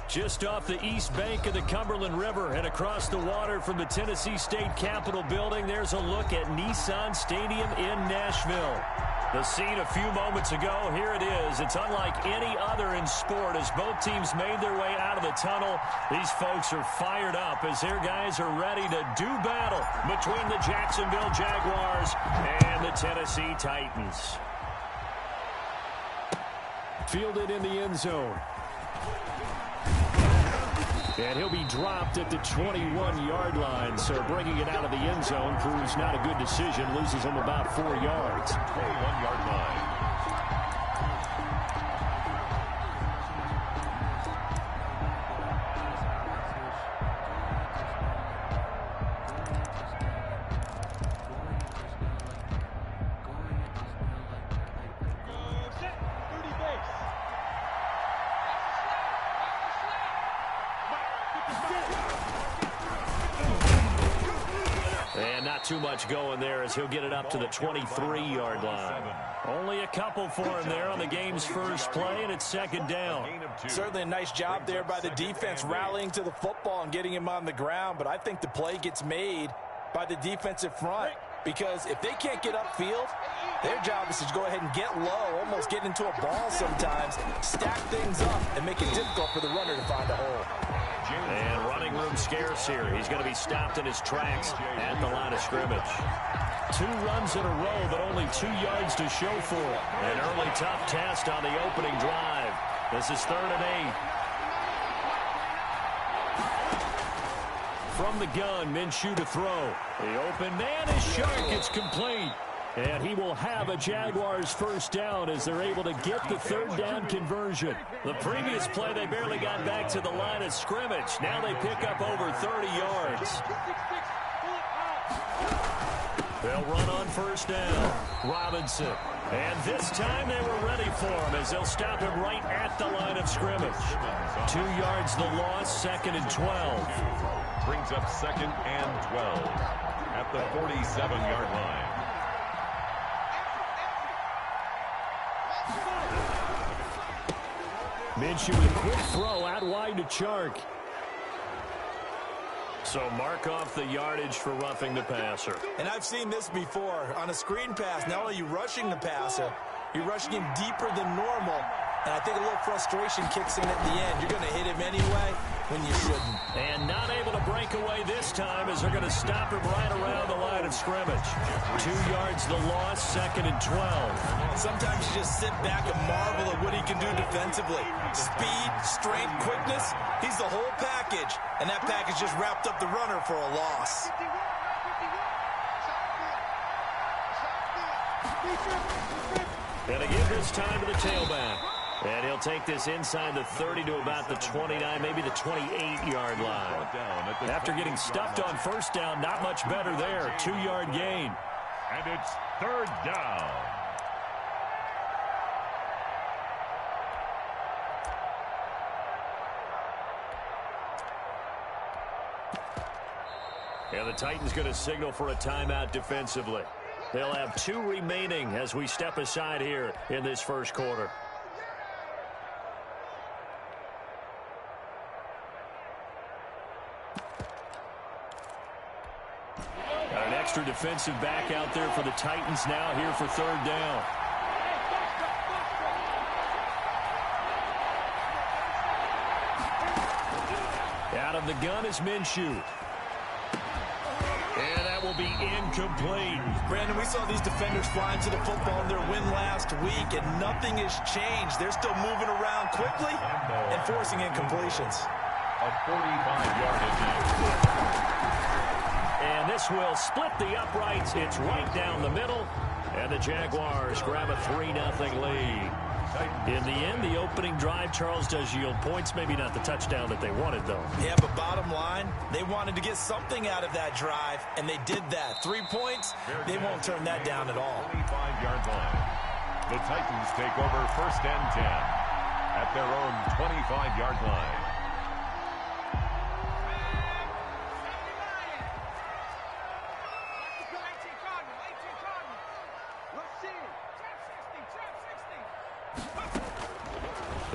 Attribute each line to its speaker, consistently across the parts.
Speaker 1: Just off the east bank of the Cumberland River and across the water from the Tennessee State Capitol building, there's a look at Nissan Stadium in Nashville. The scene a few moments ago, here it is. It's unlike any other in sport as both teams made their way out of the tunnel. These folks are fired up as their guys are ready to do battle between the Jacksonville Jaguars and the Tennessee Titans. Fielded in the end zone. And he'll be dropped at the 21-yard line. So bringing it out of the end zone proves not a good decision. Loses him about 4 yards.
Speaker 2: 1-yard line.
Speaker 1: Too much going there as he'll get it up to the 23-yard line. Only a couple for him there on the game's first play, and it's second down.
Speaker 3: Certainly a nice job there by the defense rallying to the football and getting him on the ground, but I think the play gets made by the defensive front because if they can't get upfield, their job is to go ahead and get low, almost get into a ball sometimes, stack things up, and make it difficult for the runner to find a hole.
Speaker 1: And running room scarce here. He's going to be stopped in his tracks at the line of scrimmage. 2 runs in a row, but only 2 yards to show for it. An early tough test on the opening drive. This is 3rd and 8. From the gun, Minshew to throw. The open man is sharp. It's complete. And he will have a Jaguars first down as they're able to get the 3rd down conversion. The previous play, they barely got back to the line of scrimmage. Now they pick up over 30 yards. They'll run on first down. Robinson. And this time they were ready for him as they'll stop him right at the line of scrimmage. 2 yards the loss, 2nd and 12.
Speaker 2: Brings up 2nd and 12 at the 47-yard line.
Speaker 1: Minshew with a quick throw out wide to Chark. So mark off the yardage for roughing the passer.
Speaker 3: And I've seen this before. On a screen pass, not only are you rushing the passer, you're rushing him deeper than normal. And I think a little frustration kicks in at the end. You're going to hit him anyway when you shouldn't.
Speaker 1: And not able to break away this time as they're going to stop him right around the line of scrimmage. 2 yards the loss, 2nd and 12.
Speaker 3: Sometimes you just sit back and marvel at what he can do defensively. Speed, strength, quickness, he's the whole package. And that package just wrapped up the runner for a loss.
Speaker 1: And again this time to the tailback. And he'll take this inside the 30 to about the 29, maybe the 28-yard line. After getting stuffed on first down, not much better there. 2-yard gain.
Speaker 2: And it's 3rd down.
Speaker 1: And the Titans going to signal for a timeout defensively. They'll have 2 remaining as we step aside here in this first quarter. Got an extra defensive back out there for the Titans now here for 3rd down. Out of the gun is Minshew. And that will be incomplete.
Speaker 3: Brandon, we saw these defenders flying to the football in their win last week, and nothing has changed. They're still moving around quickly and forcing incompletions.
Speaker 2: A 45-yard attempt.
Speaker 1: And this will split the uprights. It's right down the middle. And the Jaguars grab a 3-0 lead. In the end, the opening drive, Charles, does yield points. Maybe not the touchdown that they wanted, though.
Speaker 3: Yeah, but bottom line, they wanted to get something out of that drive, and they did that. 3 points, they won't turn that down at all.
Speaker 2: 25-yard line. The Titans take over 1st and 10 at their own 25-yard line.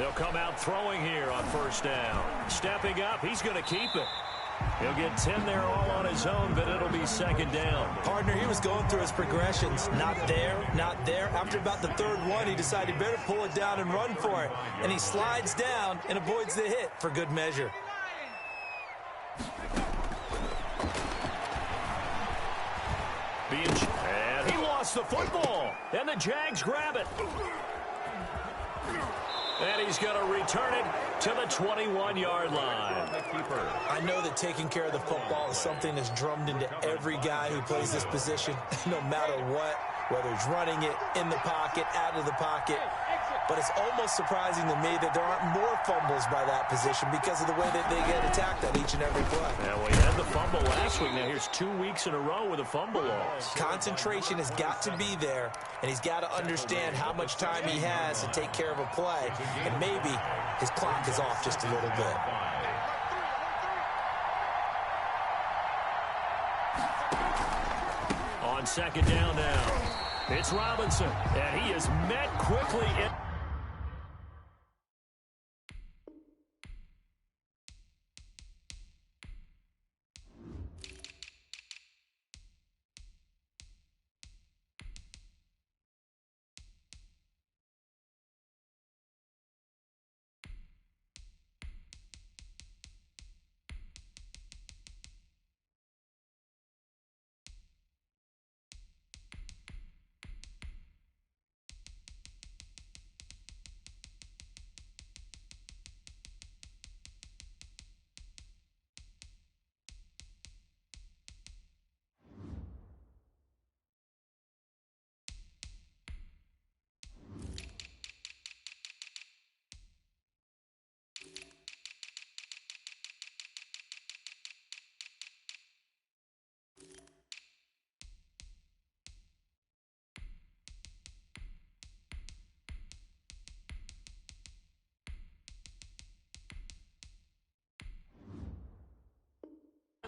Speaker 1: They'll come out throwing here on first down. Stepping up, he's going to keep it. He'll get 10 there all on his own, but it'll be second down.
Speaker 3: Partner, he was going through his progressions. Not there, not there. After about the third one, he decided better pull it down and run for it. And he slides down and avoids the hit for good measure.
Speaker 1: And he lost the football. And the Jags grab it. And he's going to return it to the 21-yard line.
Speaker 3: I know that taking care of the football is something that's drummed into every guy who plays this position, no matter what, whether it's running it, in the pocket, out of the pocket. But it's almost surprising to me that there aren't more fumbles by that position because of the way that they get attacked on each and every play.
Speaker 1: Yeah, well, he had the fumble last week. Now here's 2 weeks in a row with a fumble loss.
Speaker 3: Concentration has got to be there, and he's got to understand how much time he has to take care of a play, and maybe his clock is off just a little bit.
Speaker 1: On second down now, it's Robinson, and he is met quickly.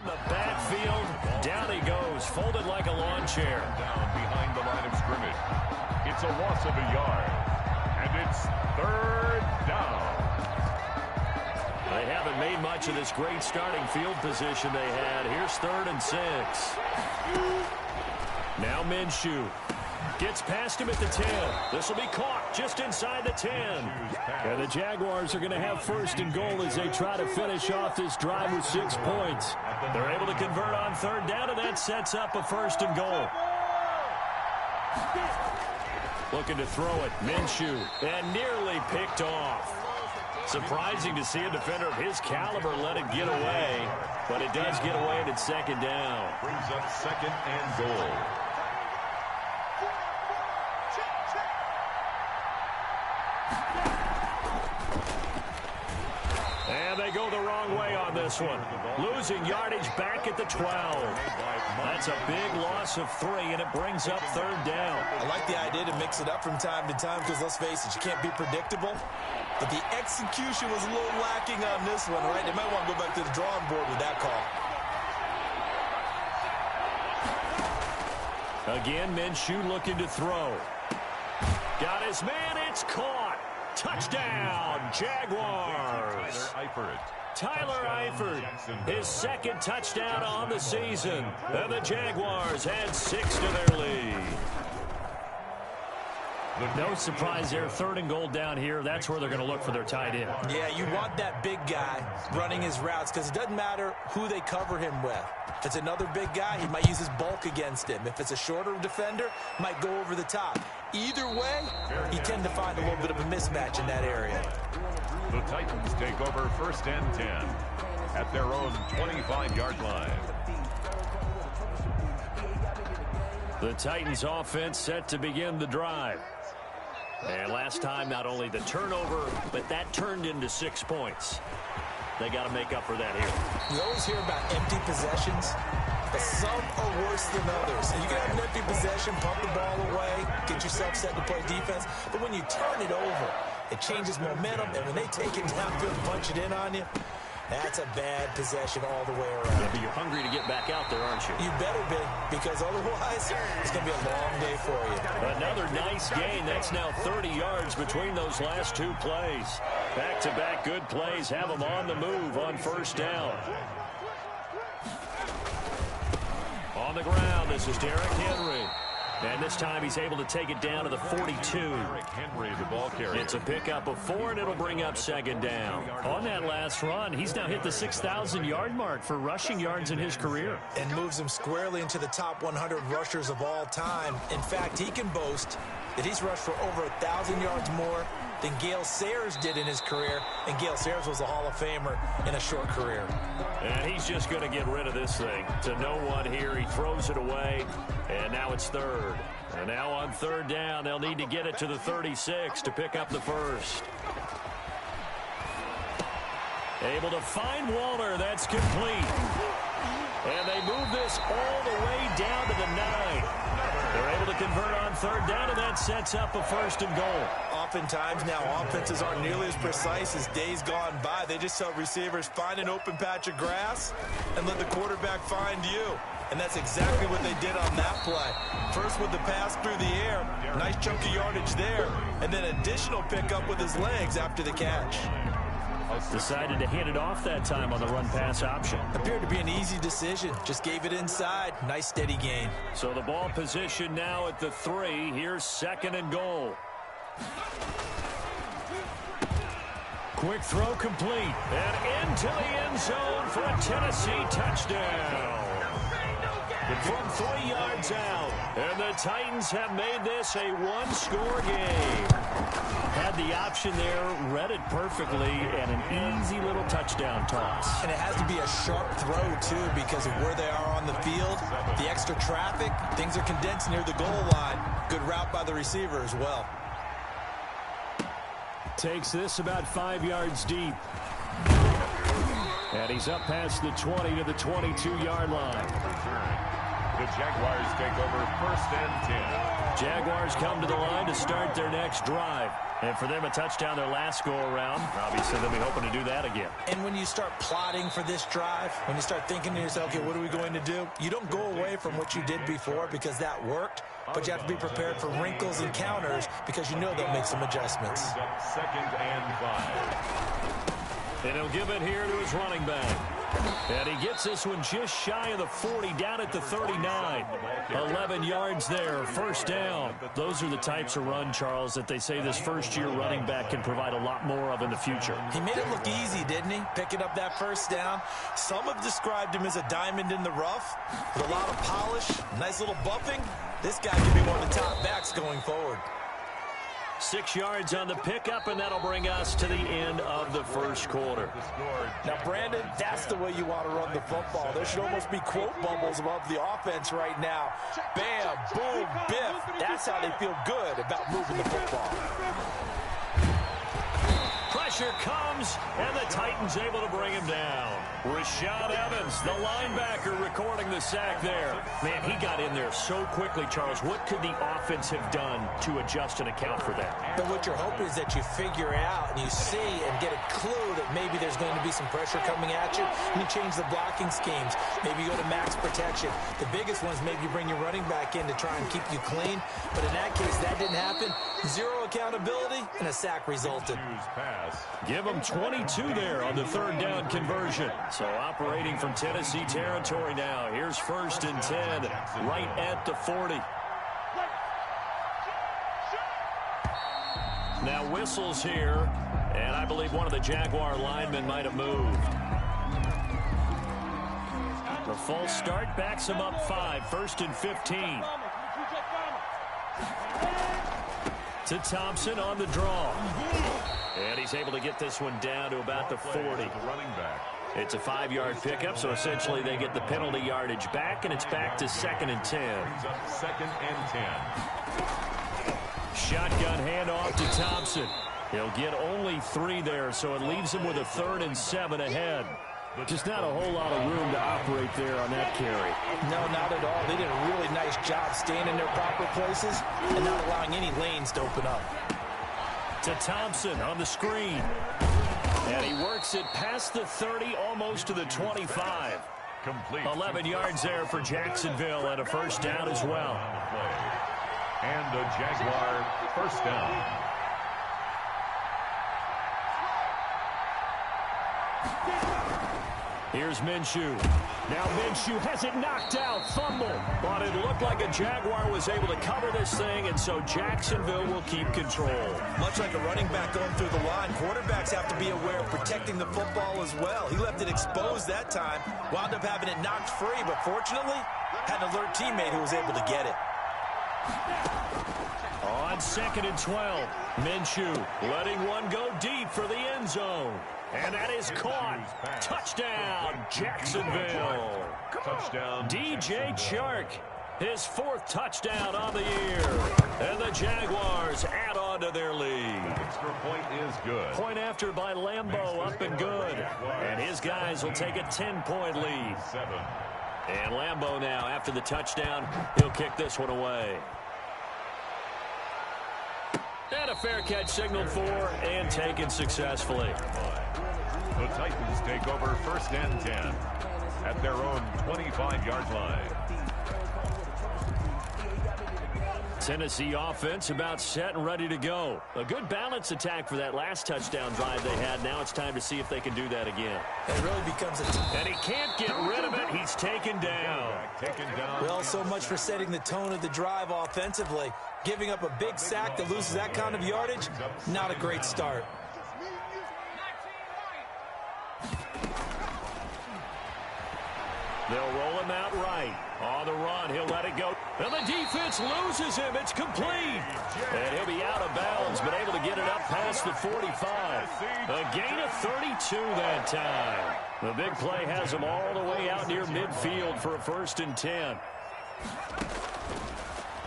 Speaker 1: The backfield, down he goes, folded like a lawn chair.
Speaker 2: Down behind the line of scrimmage. It's a loss of a yard. And it's third down.
Speaker 1: They haven't made much of this great starting field position they had. Here's 3rd and 6. Now Minshew gets past him at the 10. This will be caught just inside the 10. And the Jaguars are going to have 1st and goal as they try to finish off this drive with 6 points. They're able to convert on 3rd down, and that sets up a 1st and goal. Looking to throw it, Minshew, and nearly picked off. Surprising to see a defender of his caliber let it get away, but it does get away and it's 2nd down.
Speaker 2: Brings up 2nd and goal.
Speaker 1: And they go the wrong way on this one. Losing yardage back at the 12. That's a big loss of 3, and it brings up 3rd down.
Speaker 3: I like the idea to mix it up from time to time because, let's face it, you can't be predictable. But the execution was a little lacking on this one, right? They might want to go back to the drawing board with that call.
Speaker 1: Again, Minshew looking to throw. Got his man, it's caught. Touchdown, Jaguars. Tyler Eifert, his 2nd touchdown on the season. And the Jaguars add 6 to their lead. No surprise there, 3rd and goal down here. That's where they're going to look for their tight end.
Speaker 3: Yeah, you want that big guy running his routes because it doesn't matter who they cover him with. If it's another big guy, he might use his bulk against him. If it's a shorter defender, might go over the top. Either way, you tend to find a little bit of a mismatch in that area.
Speaker 2: The Titans take over 1st and 10 at their own 25-yard line.
Speaker 1: The Titans offense set to begin the drive. And last time, not only the turnover, but that turned into 6 points. They got to make up for that here.
Speaker 3: You always hear about empty possessions, but some are worse than others. You can have an empty possession, pump the ball away, get yourself set to play defense, but when you turn it over, it changes momentum, and when they take it downfield and punch it in on you, That's a bad possession all the way around.
Speaker 1: Yeah, but you're hungry to get back out there, aren't you?
Speaker 3: You better be, because otherwise it's going to be a long day for you.
Speaker 1: Another nice gain. That's now 30 yards between those last two plays. Back-to-back good plays have them on the move on first down. On the ground, this is Derrick Henry. And this time he's able to take it down to the 42.
Speaker 2: Henry, the ball carrier.
Speaker 1: It's a pickup of 4, and it'll bring up second down. On that last run, he's now hit the 6,000-yard mark for rushing yards in his career.
Speaker 3: And moves him squarely into the top 100 rushers of all time. In fact, he can boast that he's rushed for over 1,000 yards more than Gale Sayers did in his career. And Gale Sayers was a Hall of Famer in a short career.
Speaker 1: And he's just going to get rid of this thing. To no one here, he throws it away. And now it's third. And now on third down, they'll need to get it to the 36 to pick up the first. Able to find Walter. That's complete. And they move this all the way down to the 9. They're able to convert on third down, and that sets up a first and goal.
Speaker 3: Oftentimes now, offenses aren't nearly as precise as days gone by. They just tell receivers, find an open patch of grass and let the quarterback find you. And that's exactly what they did on that play. First with the pass through the air, nice chunk of yardage there, and then additional pickup with his legs after the catch.
Speaker 1: Decided to hand it off that time on the run-pass option.
Speaker 3: Appeared to be an easy decision. Just gave it inside. Nice steady gain.
Speaker 1: So the ball position now at the 3. Here's second and goal. Quick throw complete. And into the end zone for a Tennessee touchdown. From 3 yards out. And the Titans have made this a one-score game. Had the option there, read it perfectly, and an easy little touchdown toss.
Speaker 3: And it has to be a sharp throw, too, because of where they are on the field, the extra traffic, things are condensed near the goal line. Good route by the receiver as well.
Speaker 1: Takes this about 5 yards deep. And he's up past the 20 to the 22-yard line.
Speaker 2: The Jaguars take over first and 10.
Speaker 1: Jaguars come to the line to start their next drive. And for them, a touchdown their last go-around. Obviously, they'll be hoping to do that again.
Speaker 3: And when you start plotting for this drive, when you start thinking to yourself, okay, what are we going to do? You don't go away from what you did before because that worked, but you have to be prepared for wrinkles and counters because you know they'll make some adjustments.
Speaker 2: Second and 5.
Speaker 1: And he'll give it here to his running back. And he gets this one just shy of the 40, down at the 39. 11 yards there, first down. Those are the types of run, Charles, that they say this first-year running back can provide a lot more of in the future.
Speaker 3: He made it look easy, didn't he? Picking up that first down. Some have described him as a diamond in the rough with a lot of polish, nice little buffing. This guy could be one of the top backs going forward.
Speaker 1: 6 yards on the pickup, and that'll bring us to the end of the first quarter.
Speaker 3: Now, Brandon, that's the way you want to run the football. There should almost be quote bubbles above the offense right now. Bam, boom, biff. That's how they feel good about moving the football.
Speaker 1: Pressure comes, and the Titans able to bring him down. Rashad Evans, the linebacker, recording the sack there. Man, he got in there so quickly, Charles. What could the offense have done to adjust and account for that?
Speaker 3: But what you're hoping is that you figure out and you see and get a clue that maybe there's going to be some pressure coming at you, and you change the blocking schemes. Maybe you go to max protection. The biggest one is maybe you bring your running back in to try and keep you clean. But in that case, that didn't happen. Zero accountability, and a sack resulted.
Speaker 1: Give them 22 there on the third down conversion. So operating from Tennessee territory now. Here's first and 10, right at the 40. Now whistles here, and I believe one of the Jaguar linemen might have moved. The false start backs him up 5, first and 15. To Thompson on the draw. And he's able to get this one down to about the 40. It's a 5-yard pickup, so essentially they get the penalty yardage back, and it's back to second and 10.
Speaker 2: Second and 10.
Speaker 1: Shotgun handoff to Thompson. He'll get only 3 there, so it leaves him with a 3rd and 7 ahead. Just not a whole lot of room to operate there on that carry.
Speaker 3: No, not at all. They did a really nice job staying in their proper places and not allowing any lanes to open up.
Speaker 1: To Thompson on the screen. And he works it past the 30, almost to the 25.
Speaker 2: Complete.
Speaker 1: 11 yards there for Jacksonville and a first down as well.
Speaker 2: And a Jaguar first down.
Speaker 1: Here's Minshew. Now Minshew has it knocked out. Fumble. But it looked like a Jaguar was able to cover this thing, and so Jacksonville will keep control.
Speaker 3: Much like a running back going through the line, quarterbacks have to be aware of protecting the football as well. He left it exposed that time, wound up having it knocked free, but fortunately, had an alert teammate who was able to get it.
Speaker 1: On 2nd and 12, Minshew letting one go deep for the end zone. And that is caught. Touchdown, Jacksonville.
Speaker 2: Touchdown.
Speaker 1: DJ Chark, his 4th touchdown on the year. And the Jaguars add on to their lead.
Speaker 2: Extra point is good.
Speaker 1: Point after by Lambeau, up and good. And his guys will take a 10-point lead.
Speaker 2: 7.
Speaker 1: And Lambeau now, after the touchdown, he'll kick this one away. And a fair catch signaled for and taken successfully.
Speaker 2: The Titans take over 1st and 10 at their own 25-yard line.
Speaker 1: Tennessee offense about set and ready to go. A good balance attack for that last touchdown drive they had. Now it's time to see if they can do that again.
Speaker 3: It really becomes a...
Speaker 1: And he can't get rid of it. He's taken down.
Speaker 3: Well, so much for setting the tone of the drive offensively. Giving up a big sack that loses that kind of yardage, not a great start.
Speaker 1: They'll roll him out right. On the run, he'll let it go. And the defense loses him. It's complete. And he'll be out of bounds, but able to get it up past the 45. A gain of 32 that time. The big play has him all the way out near midfield for a 1st and 10.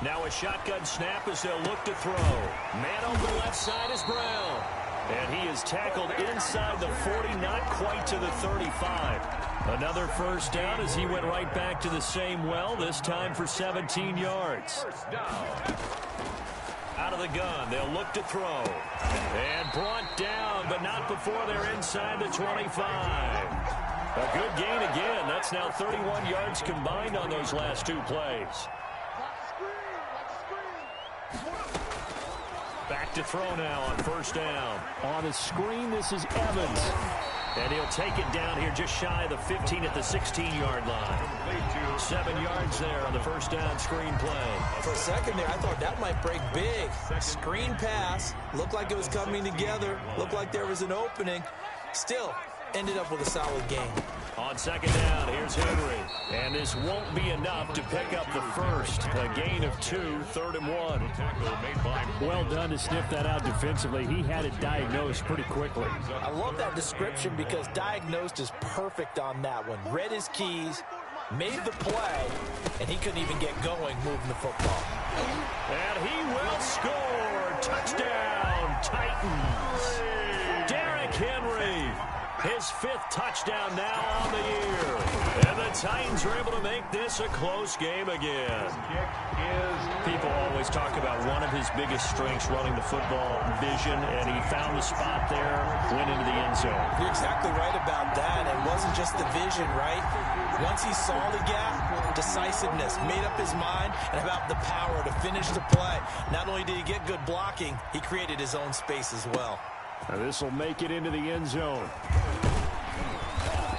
Speaker 1: Now a shotgun snap as they'll look to throw. Man on the left side is Brown. And he is tackled inside the 40, not quite to the 35. Another first down as he went right back to the same well, this time for 17 yards. Out of the gun, they'll look to throw. And brought down, but not before they're inside the 25. A good gain again. That's now 31 yards combined on those last 2 plays. Back to throw now on 1st down. On the screen, this is Evans. And he'll take it down here just shy of the 15 at the 16-yard line. 7 yards there on the 1st down screen play.
Speaker 3: For a second there, I thought that might break big. Screen pass. Looked like it was coming together. Looked like there was an opening. Still, ended up with a solid gain.
Speaker 1: On 2nd down, here's Henry. And this won't be enough to pick up the first. A gain of 2, 3rd and 1. Well done to sniff that out defensively. He had it diagnosed pretty quickly.
Speaker 3: I love that description because diagnosed is perfect on that one. Read his keys, made the play, and he couldn't even get going moving the football.
Speaker 1: And he will score. Touchdown, Titans. Derrick Henry. His 5th touchdown now on the year. And the Titans are able to make this a close game again. People always talk about one of his biggest strengths, running the football, vision, and he found the spot there, went into the end zone.
Speaker 3: You're exactly right about that. It wasn't just the vision, right? Once he saw the gap, decisiveness, made up his mind, and about the power to finish the play. Not only did he get good blocking, he created his own space as well.
Speaker 1: Now this will make it into the end zone.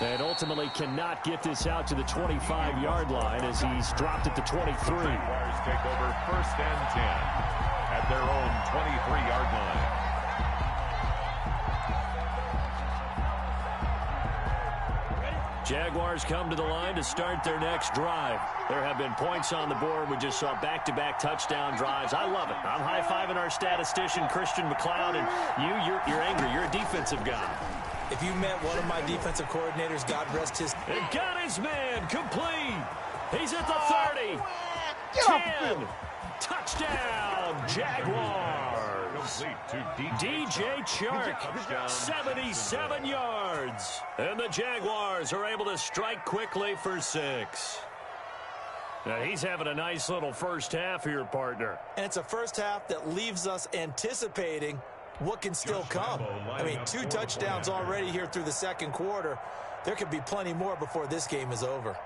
Speaker 1: And ultimately cannot get this out to the 25-yard line as he's dropped at the 23.
Speaker 2: Jaguars take over 1st and 10 at their own 23-yard line.
Speaker 1: Jaguars come to the line to start their next drive. There have been points on the board. We just saw back-to-back touchdown drives. I love it. I'm high-fiving our statistician, Christian McLeod, and you're angry. You're a defensive guy.
Speaker 3: If you met one of my defensive coordinators, God rest his...
Speaker 1: And got his man complete. He's at the 30. 10. Touchdown, Jaguars. DJ Chark, 77 yards. And the Jaguars are able to strike quickly for 6. Now he's having a nice little first half here, partner.
Speaker 3: And it's a first half that leaves us anticipating what can still come. I mean, 2 touchdowns already here through the second quarter. There could be plenty more before this game is over.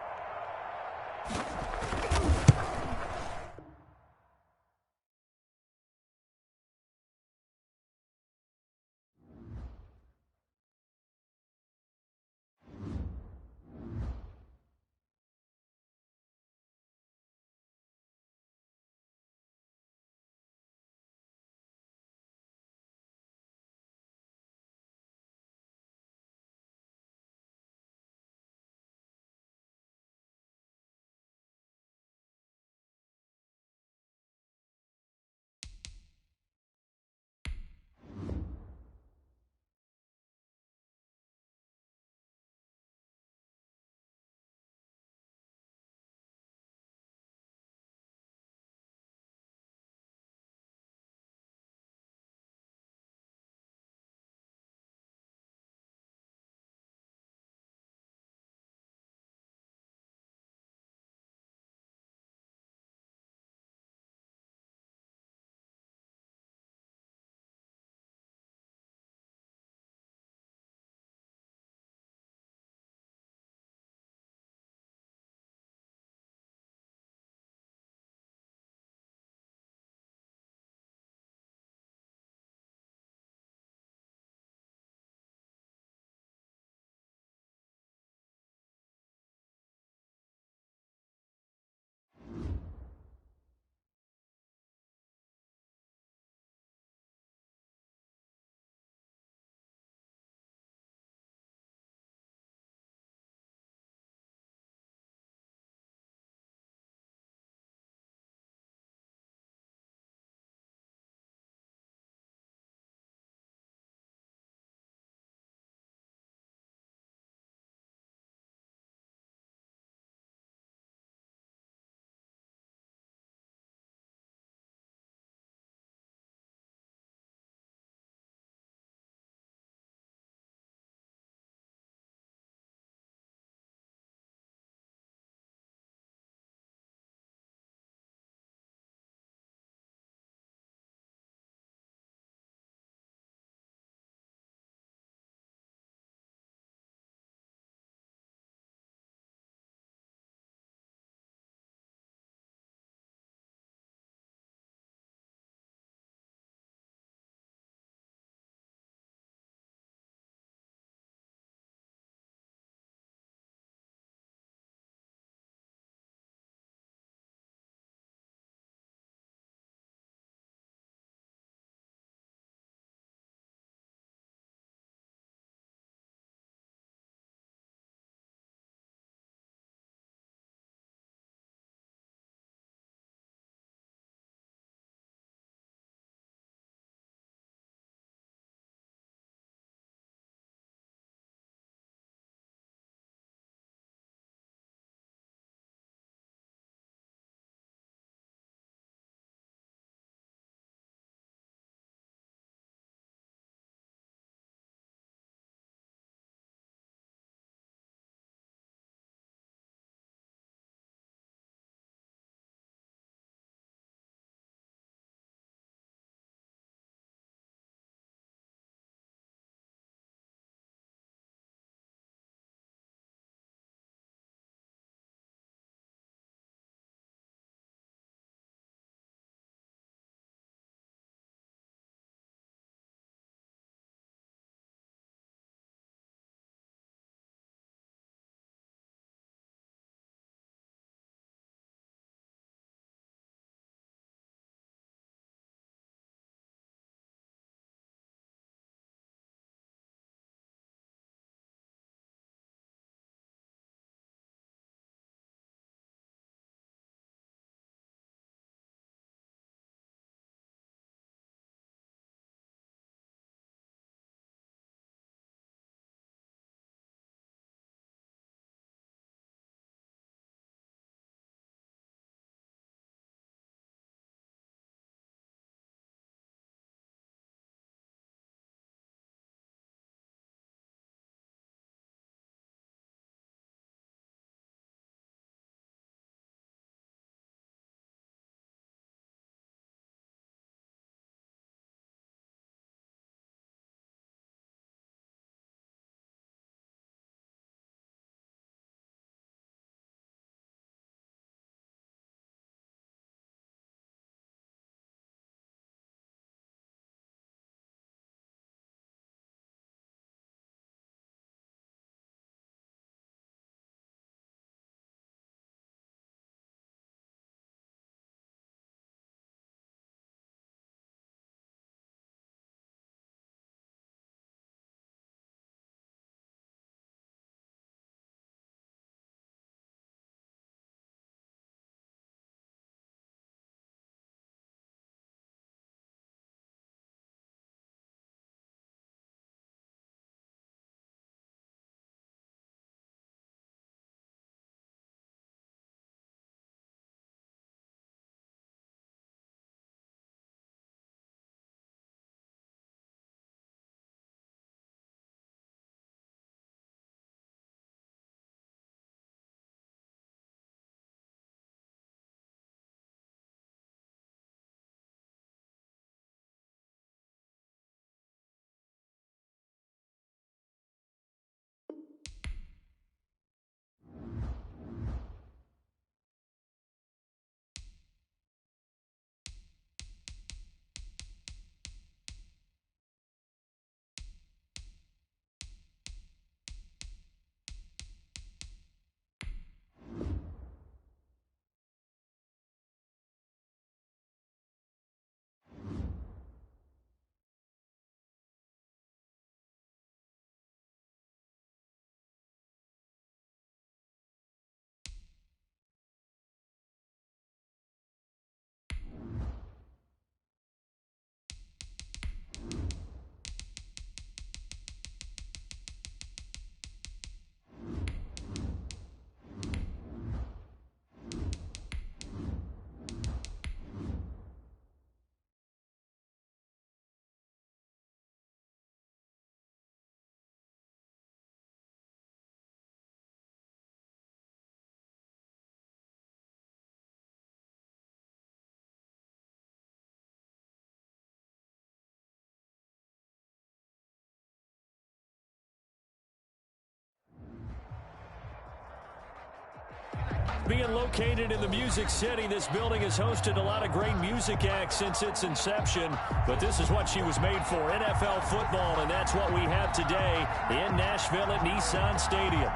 Speaker 1: Being located in the Music City, this building has hosted a lot of great music acts since its inception. But this is what she was made for, NFL football, and that's what we have today in Nashville at Nissan Stadium.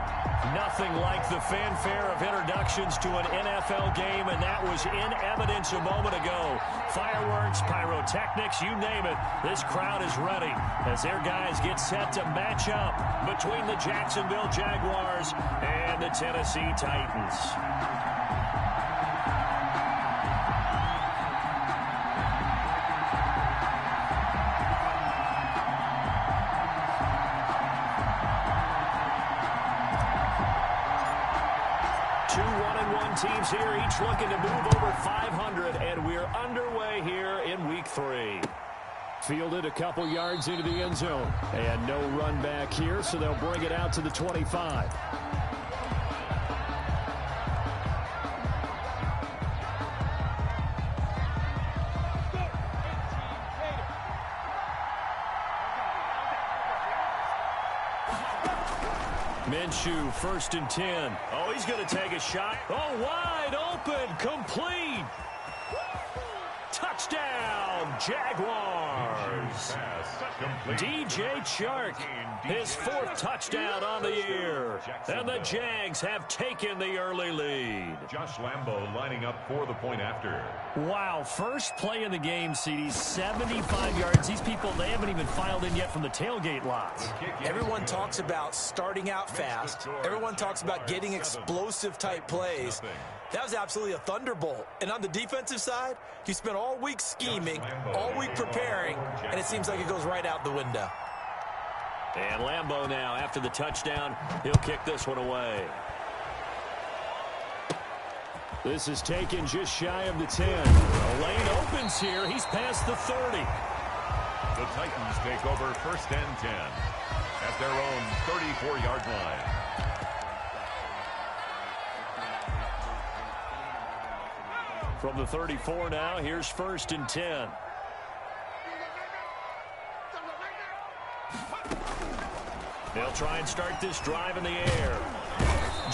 Speaker 1: Nothing like the fanfare of introductions to an NFL game, and that was in evidence a moment ago. Fireworks, pyrotechnics, you name it. This crowd is ready as their guys get set to match up between the Jacksonville Jaguars and the Tennessee Titans. 2 1-1 teams here, each looking to move over 500, and we're underway here in Week 3. Fielded a couple yards into the end zone, and no run back here, so they'll bring it out to the 25. Minshew, 1st and 10. Oh, he's going to take a shot. Oh, wide open, complete. Touchdown, Jaguars. DJ Chark, his 4th touchdown on the year. And the Jags have taken the early lead.
Speaker 2: Josh Lambo lining up for the point after.
Speaker 1: Wow, first play in the game, CD, 75 yards. These people, they haven't even filed in yet from the tailgate lots.
Speaker 3: Everyone talks about starting out fast. Everyone talks about getting explosive type plays. That was absolutely a thunderbolt. And on the defensive side, you spent all week scheming, all week preparing, and it seems like it goes right out the window.
Speaker 1: And Lambo now, after the touchdown, he'll kick this one away. This is taken just shy of the 10. The lane opens here. He's past the 30.
Speaker 2: The Titans take over 1st and 10 at their own 34-yard line.
Speaker 1: From the 34 now, here's 1st and 10. They'll try and start this drive in the air.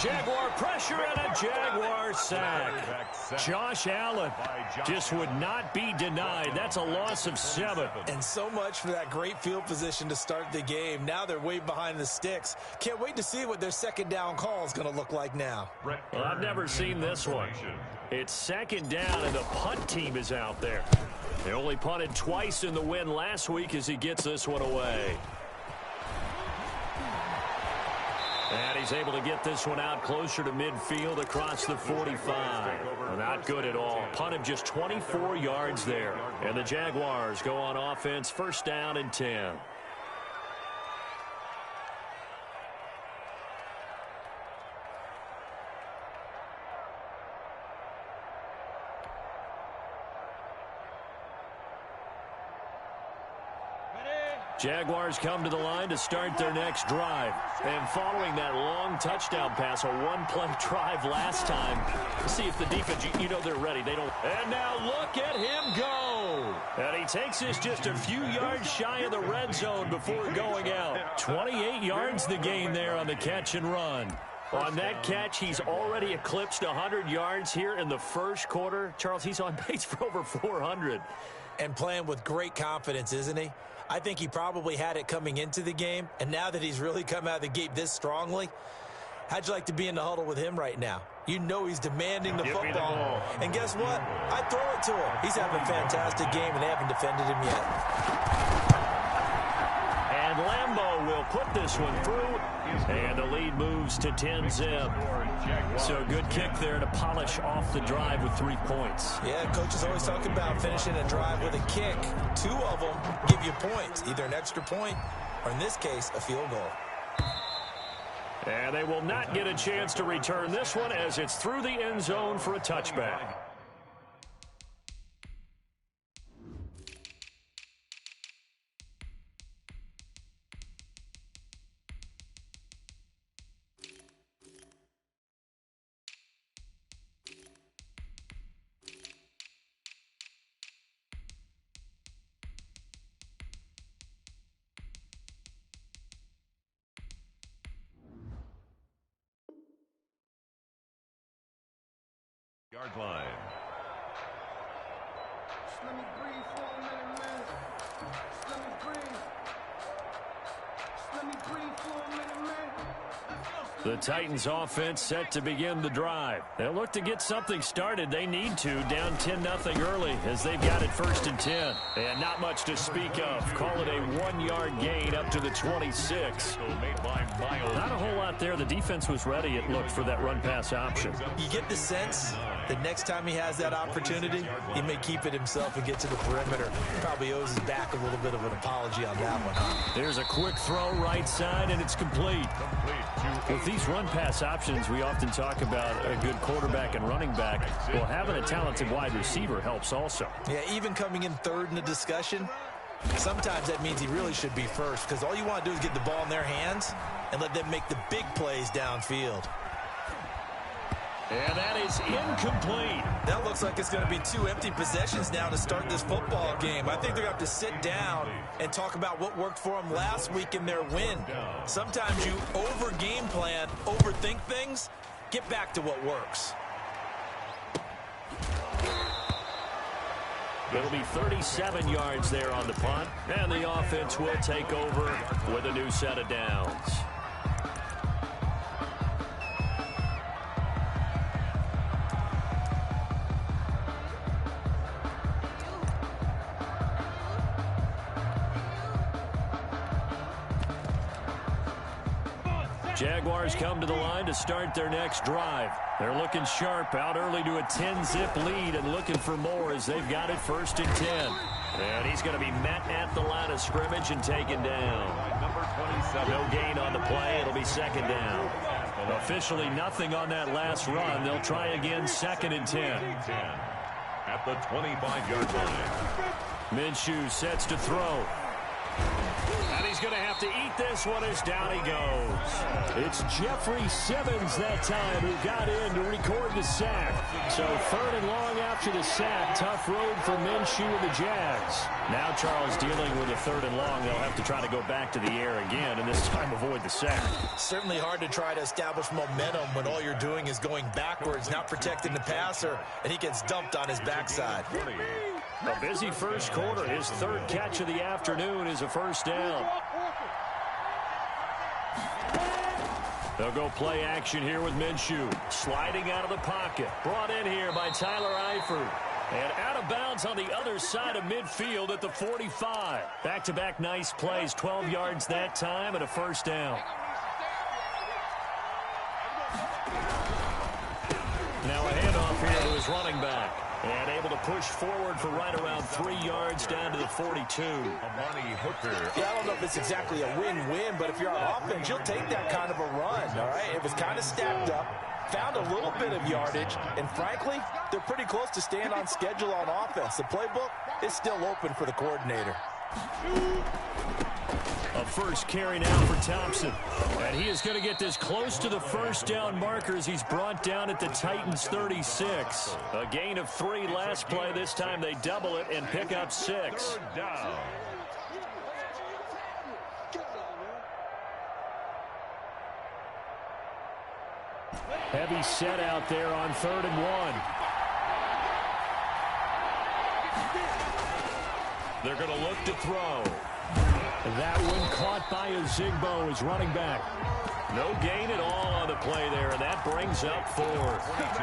Speaker 1: Jaguar pressure and a Jaguar sack. Josh Allen just would not be denied. That's a loss of 7.
Speaker 3: And so much for that great field position to start the game. Now they're way behind the sticks. Can't wait to see what their 2nd down call is going to look like now.
Speaker 1: Well, I've never seen this one. It's 2nd down, and the punt team is out there. They only punted twice in the win last week as he gets this one away. And he's able to get this one out closer to midfield across the 45. Not good at all. Punt of just 24 yards there. And the Jaguars go on offense, 1st down and 10. Jaguars come to the line to start their next drive. And following that long touchdown pass, a one-play drive last time, see if the defense, you know they're ready. They don't. And now look at him go. And he takes this just a few yards shy of the red zone before going out. 28 yards the gain there on the catch and run. On that catch, he's already eclipsed 100 yards here in the 1st quarter. Charles, he's on pace for over 400.
Speaker 3: And playing with great confidence, isn't he? I think he probably had it coming into the game, and now that he's really come out of the gate this strongly, how'd you like to be in the huddle with him right now? You know he's demanding the football. And guess what? I'd throw it to him. He's having a fantastic game, and they haven't defended him yet.
Speaker 1: And Lambo will put this one through, and the lead moves to 10-zip. So good kick there to polish off the drive with 3 points.
Speaker 3: Yeah, coach is always talking about finishing a drive with a kick. 2 of them give you points, either an extra point or, in this case, a field goal.
Speaker 1: And they will not get a chance to return this one as it's through the end zone for a touchback.
Speaker 2: Yard line.
Speaker 4: Just let me breathe for a minute, man. Just let me breathe. Just let me breathe for a minute, man.
Speaker 1: The Titans offense set to begin the drive. They'll look to get something started. They need to, down 10-0 early as they've got it 1st and 10. And not much to speak of. Call it a 1-yard gain up to the 26. Not a whole lot there. The defense was ready, it looked, for that run-pass option.
Speaker 3: You get the sense that next time he has that opportunity, he may keep it himself and get to the perimeter. Probably owes his back a little bit of an apology on that one, huh?
Speaker 1: There's a quick throw right side, and it's complete. With these run-pass options, we often talk about a good quarterback and running back. Well, having a talented wide receiver helps also.
Speaker 3: Yeah, even coming in third in the discussion, sometimes that means he really should be first, because all you want to do is get the ball in their hands and let them make the big plays downfield.
Speaker 1: And that is incomplete.
Speaker 3: That looks like it's going to be 2 empty possessions now to start this football game. I think they're going to have to sit down and talk about what worked for them last week in their win. Sometimes you over-game plan, overthink things. Get back to what works.
Speaker 1: It'll be 37 yards there on the punt, and the offense will take over with a new set of downs. Jaguars come to the line to start their next drive. They're looking sharp, out early to a 10-zip lead and looking for more as they've got it 1st and 10. And he's going to be met at the line of scrimmage and taken down. No gain on the play. It'll be 2nd down. Officially nothing on that last run. They'll try again 2nd and 10.
Speaker 2: At the 25-yard line.
Speaker 1: Minshew sets to throw. And he's going to have to eat this one as down he goes. It's Jeffrey Simmons that time who got in to record the sack. So 3rd and long after the sack. Tough road for Minshew and the Jags. Now Charles dealing with a 3rd and long. They'll have to try to go back to the air again and this time avoid the sack.
Speaker 3: Certainly hard to try to establish momentum when all you're doing is going backwards, not protecting the passer, and he gets dumped on his backside.
Speaker 1: A busy first quarter. His 3rd catch of the afternoon is a 1st down. They'll go play action here with Minshew. Sliding out of the pocket. Brought in here by Tyler Eifert. And out of bounds on the other side of midfield at the 45. Back-to-back nice plays. 12 yards that time and a 1st down. Now a handoff here to his running back. And able to push forward for right around 3 yards down to the 42.
Speaker 2: Amani Hooker.
Speaker 3: Yeah, I don't know if it's exactly a win-win, but if you're on offense, you'll take that kind of a run, all right? It was kind of stacked up, found a little bit of yardage, and frankly, they're pretty close to staying on schedule on offense. The playbook is still open for the coordinator.
Speaker 1: A first carry now for Thompson. And he is going to get this close to the 1st down marker as he's brought down at the Titans 36. A gain of 3 last play. This time they double it and pick up 6.
Speaker 2: Down.
Speaker 1: Heavy set out there on 3rd and 1. They're going to look to throw. That one caught by Ozigbo as running back. No gain at all on the play there, and that brings up 4.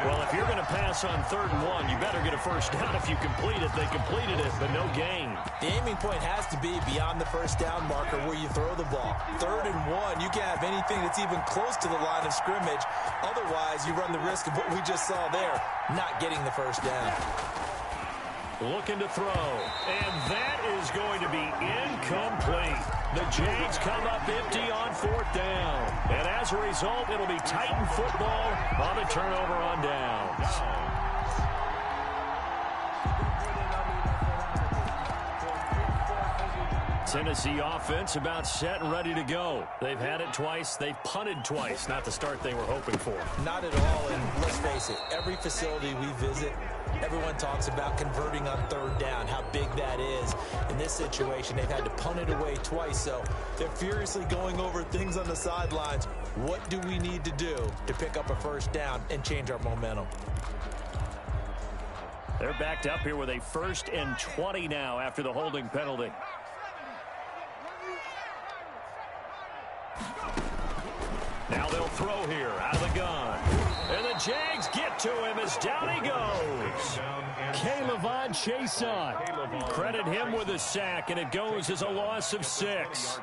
Speaker 1: Well, if you're going to pass on 3rd and 1, you better get a 1st down if you complete it. They completed it, but no gain.
Speaker 3: The aiming point has to be beyond the 1st down marker where you throw the ball. 3rd and 1, you can't have anything that's even close to the line of scrimmage. Otherwise, you run the risk of what we just saw there, not getting the 1st down.
Speaker 1: Looking to throw, and that is going to be incomplete. The Jags come up empty on 4th down. And as a result, it'll be Titan football on the turnover on downs. Tennessee offense about set and ready to go. They've had it twice. They've punted twice. Not the start they were hoping for.
Speaker 3: Not at all, and let's face it, every facility we visit, everyone talks about converting on 3rd down, how big that is. In this situation, they've had to punt it away twice, so they're furiously going over things on the sidelines. What do we need to do to pick up a 1st down and change our momentum?
Speaker 1: They're backed up here with a 1st and 20 now after the holding penalty. Now they'll throw here out of the gun. And the Jags get to him as down he goes. K'Lavon Chaisson. Credit him with a sack, and it goes as a loss of 6.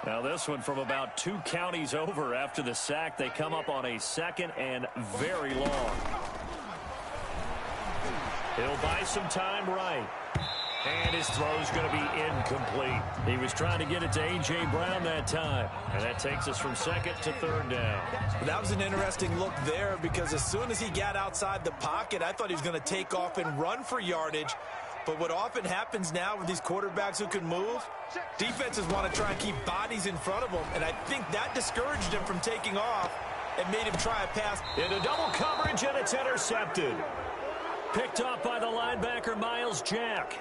Speaker 1: Now this one from about 2 counties over after the sack. They come up on a 2nd and very long. He'll buy some time right. And his throw's going to be incomplete. He was trying to get it to A.J. Brown that time. And that takes us from 2nd to 3rd down.
Speaker 3: That was an interesting look there because as soon as he got outside the pocket, I thought he was going to take off and run for yardage. But what often happens now with these quarterbacks who can move, defenses want to try and keep bodies in front of them. And I think that discouraged him from taking off and made him try a pass.
Speaker 1: Into double coverage, and it's intercepted. Picked off by the linebacker, Miles Jack.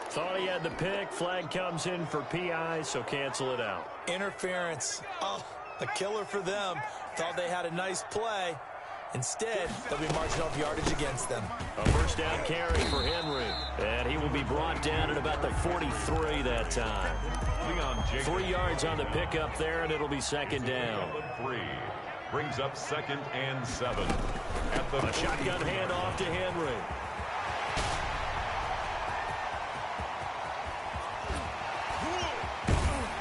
Speaker 1: Thought he had the pick. Flag comes in for PI, so cancel it out.
Speaker 3: Interference. Oh, a killer for them. Thought they had a nice play. Instead, they'll be marching off yardage against them.
Speaker 1: A 1st down carry for Henry. And he will be brought down at about the 43 that time. 3 yards on the pickup there, and it'll be 2nd down.
Speaker 2: 3 brings up 2nd and 7.
Speaker 1: A shotgun handoff to Henry.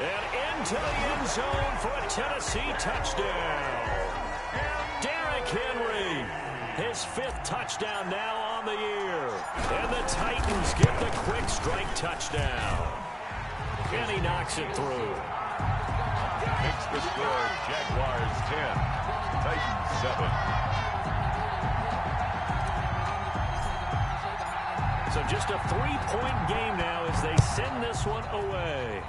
Speaker 1: And into the end zone for a Tennessee touchdown. Derrick Henry, his 5th touchdown now on the year. And the Titans get the quick strike touchdown. And he knocks it through.
Speaker 2: Makes the score Jaguars 10, Titans 7.
Speaker 1: So just a 3-point game now as they send this one away.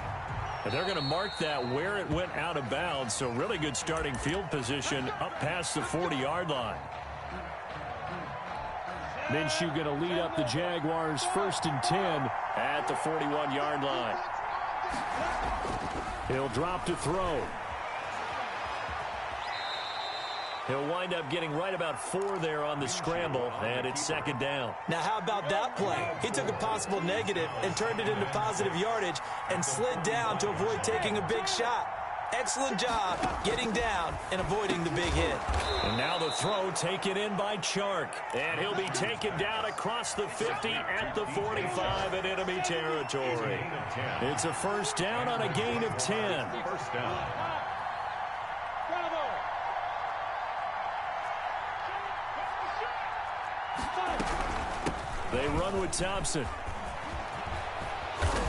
Speaker 1: And they're going to mark that where it went out of bounds. So really good starting field position up past the 40-yard line. Minshew going to lead up the Jaguars 1st and 10 at the 41-yard line. He'll drop to throw. He'll wind up getting right about 4 there on the scramble, and it's 2nd down.
Speaker 3: Now, how about that play? He took a possible negative and turned it into positive yardage and slid down to avoid taking a big shot. Excellent job getting down and avoiding the big hit.
Speaker 1: And now the throw taken in by Chark. And he'll be taken down across the 50 at the 45 in enemy territory. It's a 1st down on a gain of 10.
Speaker 2: 1st down.
Speaker 1: They run with Thompson.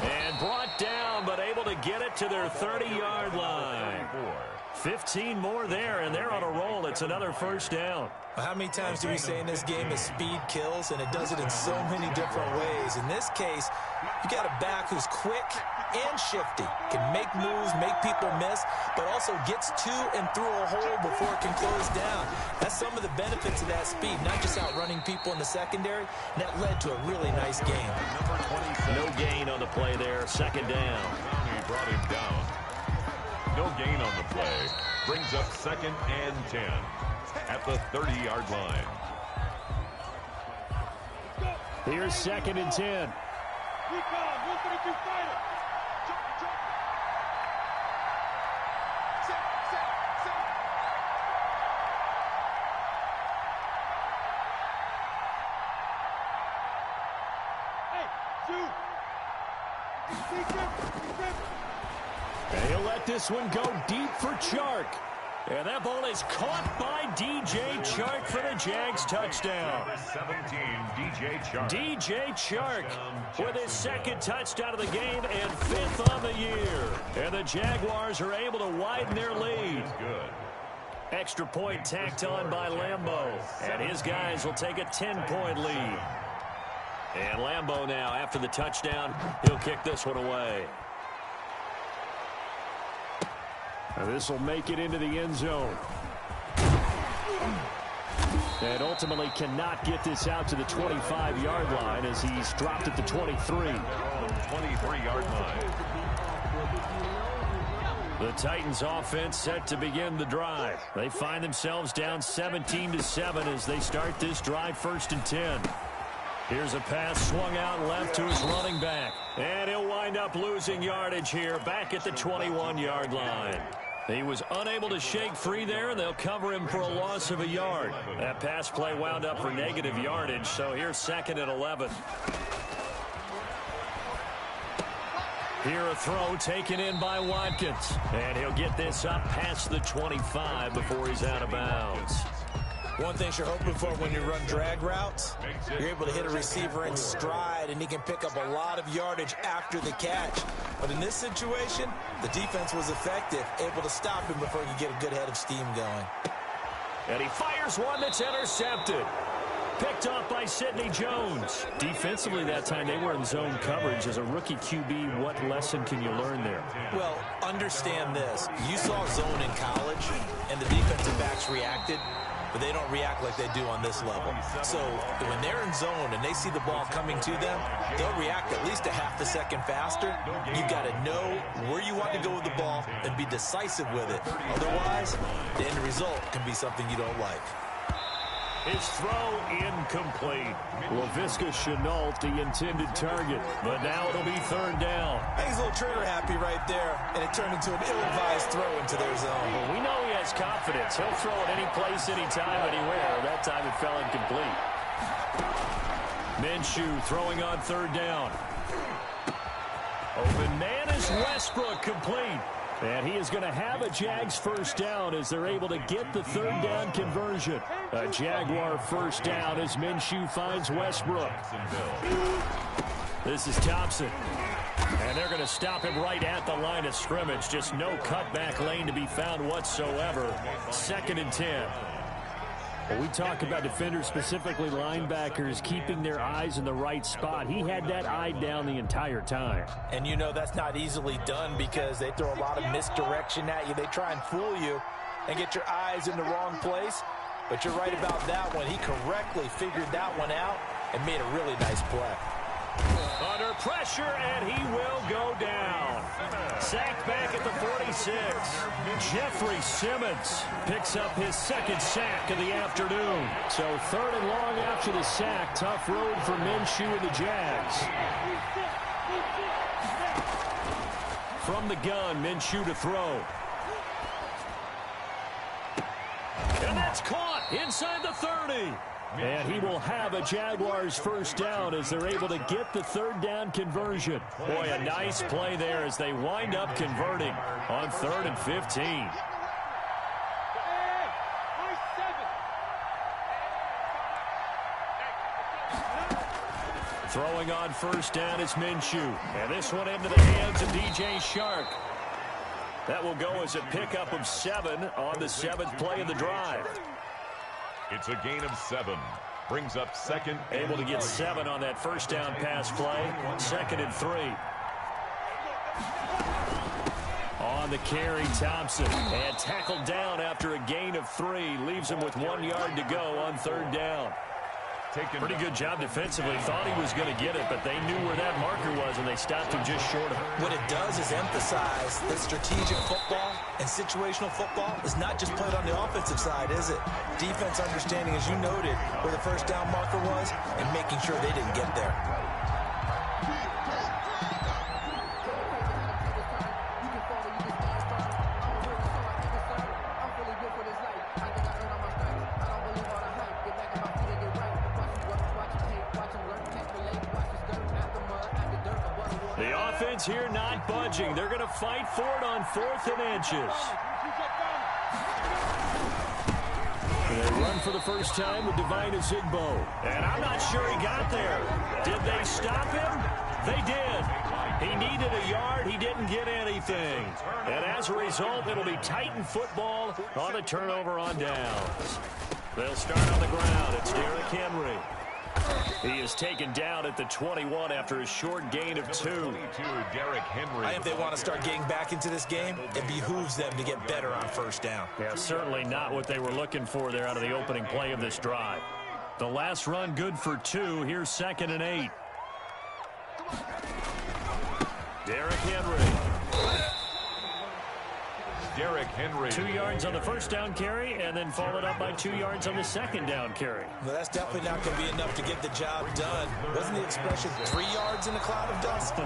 Speaker 1: And brought down, but able to get it to their 30-yard line. 15 more there, and they're on a roll. It's another 1st down.
Speaker 3: How many times do we say in this game that speed kills, and it does it in so many different ways? In this case, you got a back who's quick and shifty, can make moves, make people miss, but also gets to and through a hole before it can close down. That's some of the benefits of that speed, not just outrunning people in the secondary. And that led to a really nice game.
Speaker 1: No gain on the play there. 2nd down.
Speaker 2: He brought him down. No gain on the play. Brings up 2nd and 10 at the 30-yard line.
Speaker 1: Here's 2nd and 10. And he'll let this one go deep for Chark. And that ball is caught by D.J. Chark for the Jags touchdown.
Speaker 2: 17, D.J. Chark.
Speaker 1: D.J. Chark with his 2nd touchdown of the game and 5th on the year. And the Jaguars are able to widen their lead.
Speaker 2: Good.
Speaker 1: Extra point tacked on by Lambeau. And his guys will take a 10-point lead. And Lambeau now, after the touchdown, he'll kick this one away. And this will make it into the end zone. And ultimately cannot get this out to the 25-yard line as he's dropped at the 23.
Speaker 2: 23-yard line.
Speaker 1: The Titans offense set to begin the drive. They find themselves down 17-7 as they start this drive 1st and 10. Here's a pass swung out left to his running back. And he'll wind up losing yardage here back at the 21-yard line. He was unable to shake free there, and they'll cover him for a loss of a yard. That pass play wound up for negative yardage, so here's 2nd and 11. Here a throw taken in by Watkins. And he'll get this up past the 25 before he's out of bounds.
Speaker 3: One thing you're hoping for when you run drag routes, you're able to hit a receiver in stride, and he can pick up a lot of yardage after the catch. But in this situation, the defense was effective, able to stop him before he could get a good head of steam going.
Speaker 1: And he fires one that's intercepted. Picked off by Sidney Jones. Defensively that time, they were in zone coverage. As a rookie QB, what lesson can you learn there?
Speaker 3: Well, understand this. You saw zone in college, and the defensive backs reacted, but they don't react like they do on this level. So when they're in zone and they see the ball coming to them, they'll react at least a half a second faster. You've got to know where you want to go with the ball and be decisive with it. Otherwise, the end result can be something you don't like.
Speaker 1: His throw incomplete. Laviska Shenault, the intended target. But now it'll be 3rd down.
Speaker 3: I think he's a little trigger happy right there, and it turned into an ill-advised throw into their zone.
Speaker 1: Well, we know he has confidence. He'll throw it any place, anytime, anywhere. That time it fell incomplete. Minshew throwing on 3rd down. Open man is Westbrook, complete. And he is going to have a Jags 1st down as they're able to get the 3rd down conversion. A Jaguar 1st down as Minshew finds Westbrook. This is Thompson. And they're going to stop him right at the line of scrimmage. Just no cutback lane to be found whatsoever. 2nd and 10. Well, we talk about defenders, specifically linebackers, keeping their eyes in the right spot. He had that eye down the entire time.
Speaker 3: And you know that's not easily done because they throw a lot of misdirection at you. They try and fool you and get your eyes in the wrong place. But you're right about that one. He correctly figured that one out and made a really nice play.
Speaker 1: Under pressure, and he will go down. Sacked back at the 46. Jeffrey Simmons picks up his 2nd sack of the afternoon. So 3rd and long after the sack. Tough road for Minshew and the Jags. From the gun, Minshew to throw. And that's caught inside the 30. And he will have a Jaguars 1st down as they're able to get the 3rd down conversion. Boy, a nice play there as they wind up converting on 3rd and 15. Throwing on 1st down is Minshew. And this one into the hands of DJ Shark. That will go as a pickup of 7 on the 7th play of the drive.
Speaker 2: It's a gain of 7. Brings up 2nd.
Speaker 1: Able to get 7 on that 1st down pass play. 2nd and 3. On the carry, Thompson. And tackled down after a gain of 3. Leaves him with 1 yard to go on 3rd down. Pretty good job defensively. Thought he was going to get it, but they knew where that marker was, and they stopped him just short of it.
Speaker 3: What it does is emphasize that strategic football and situational football is not just played on the offensive side, is it? Defense understanding, as you noted, where the 1st down marker was and making sure they didn't get there.
Speaker 1: Here not budging. They're going to fight for it on 4th and inches. They run for the 1st time with Divine Azigbo. And I'm not sure he got there. Did they stop him? They did. He needed a yard. He didn't get anything. And as a result, it'll be Titan football on the turnover on downs. They'll start on the ground. It's Derrick Henry. He is taken down at the 21 after a short gain of 2.
Speaker 2: Derrick Henry.
Speaker 3: If they want to start getting back into this game, it behooves them to get better on 1st down.
Speaker 1: Yeah, certainly not what they were looking for there out of the opening play of this drive. The last run good for 2. Here's 2nd and 8. Derrick Henry.
Speaker 2: Derrick Henry.
Speaker 1: 2 yards on the first down carry, and then followed up by 2 yards on the second down carry.
Speaker 3: Well, that's definitely not going to be enough to get the job done. Wasn't the expression 3 yards in a cloud of dust?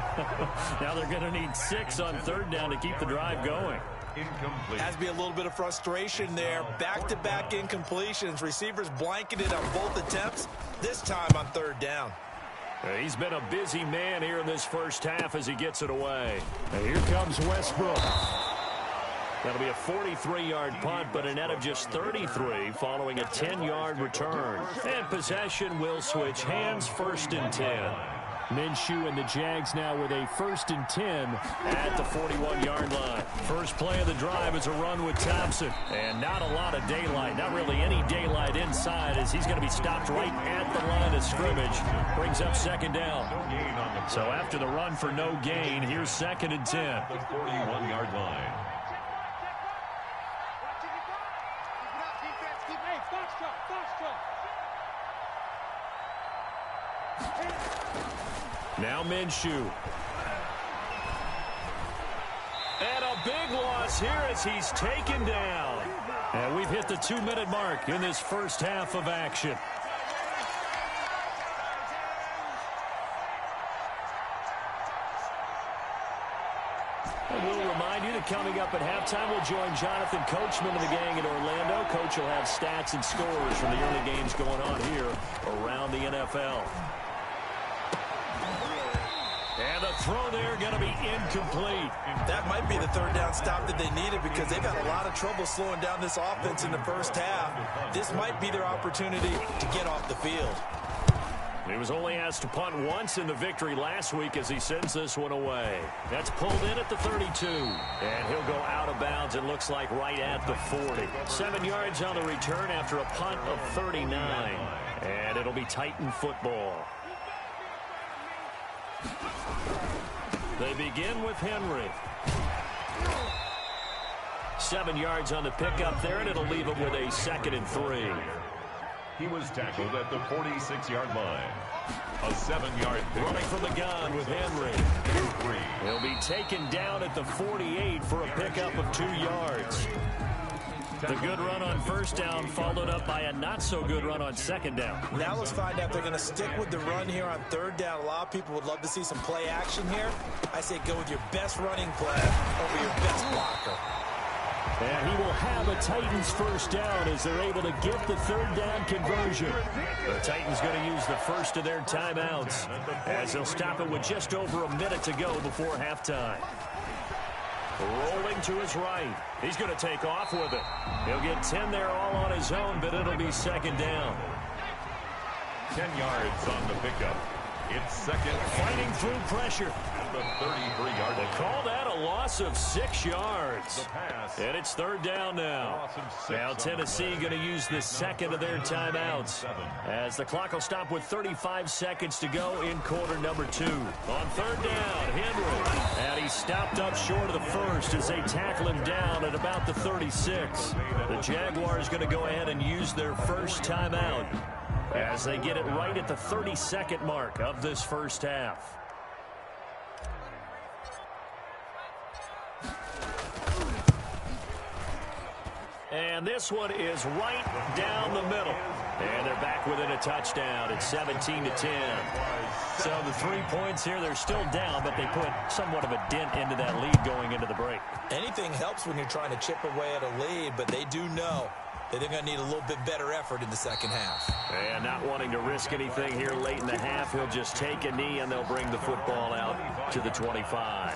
Speaker 1: Now they're going to need 6 on third down to keep the drive going.
Speaker 2: Incomplete.
Speaker 3: Has to be a little bit of frustration there. Back-to-back incompletions. Receivers blanketed on both attempts, this time on third down.
Speaker 1: He's been a busy man here in this first half as he gets it away. And here comes Westbrook. That'll be a 43-yard punt, but a net of just 33 following a 10-yard return. And possession will switch hands, 1st and 10. Minshew and the Jags now with a 1st and 10 at the 41-yard line. First play of the drive is a run with Thompson. And not a lot of daylight, not really any daylight inside as he's going to be stopped right at the line of scrimmage. Brings up 2nd down. So after the run for no gain, here's 2nd and 10.
Speaker 2: The 41-yard line.
Speaker 1: Now Minshew. And a big loss here as he's taken down. And we've hit the 2-minute mark in this first half of action. And we'll remind you that coming up at halftime, we'll join Jonathan Coachman of the gang in Orlando. Coach will have stats and scores from the early games going on here around the NFL. And the throw there going to be incomplete.
Speaker 3: That might be the third down stop that they needed because they've had a lot of trouble slowing down this offense in the first half. This might be their opportunity to get off the field.
Speaker 1: He was only asked to punt once in the victory last week as he sends this one away. That's pulled in at the 32. And he'll go out of bounds, it looks like, right at the 40. 7 yards on the return after a punt of 39. And it'll be Titan football. They begin with Henry. 7 yards on the pickup there, and it'll leave him with a 2nd and 3.
Speaker 2: He was tackled at the 46-yard line. A 7-yard pick.
Speaker 1: Running from the gun with Henry. He'll be taken down at the 48 for a pickup of 2 yards. The good run on first down followed up by a not-so-good run on second down.
Speaker 3: Now let's find out if they're going to stick with the run here on third down. A lot of people would love to see some play action here. I say go with your best running play over your best blocker.
Speaker 1: And he will have a Titans first down as they're able to get the third down conversion. The Titans going to use the first of their timeouts as they'll stop it with just over a minute to go before halftime. Rolling to his right. He's going to take off with it. He'll get 10 there all on his own, but it'll be second down.
Speaker 2: 10 yards on the pickup. It's second.
Speaker 1: Fighting through pressure.
Speaker 2: The 33-yard.
Speaker 1: They call that a loss of 6 yards. And it's third down now. Now Tennessee going to use the second of their timeouts as the clock will stop with 35 seconds to go in quarter number 2. On third down, Henry. And he's stopped up short of the first as they tackle him down at about the 36. The Jaguars going to go ahead and use their first timeout as they get it right at the 32nd mark of this first half. And this one is right down the middle. And they're back within a touchdown. It's 17-10. So the 3 points here, they're still down, but they put somewhat of a dent into that lead going into the break.
Speaker 3: Anything helps when you're trying to chip away at a lead, but they do know that they're going to need a little bit better effort in the second half.
Speaker 1: And not wanting to risk anything here late in the half, he'll just take a knee, and they'll bring the football out to the 25.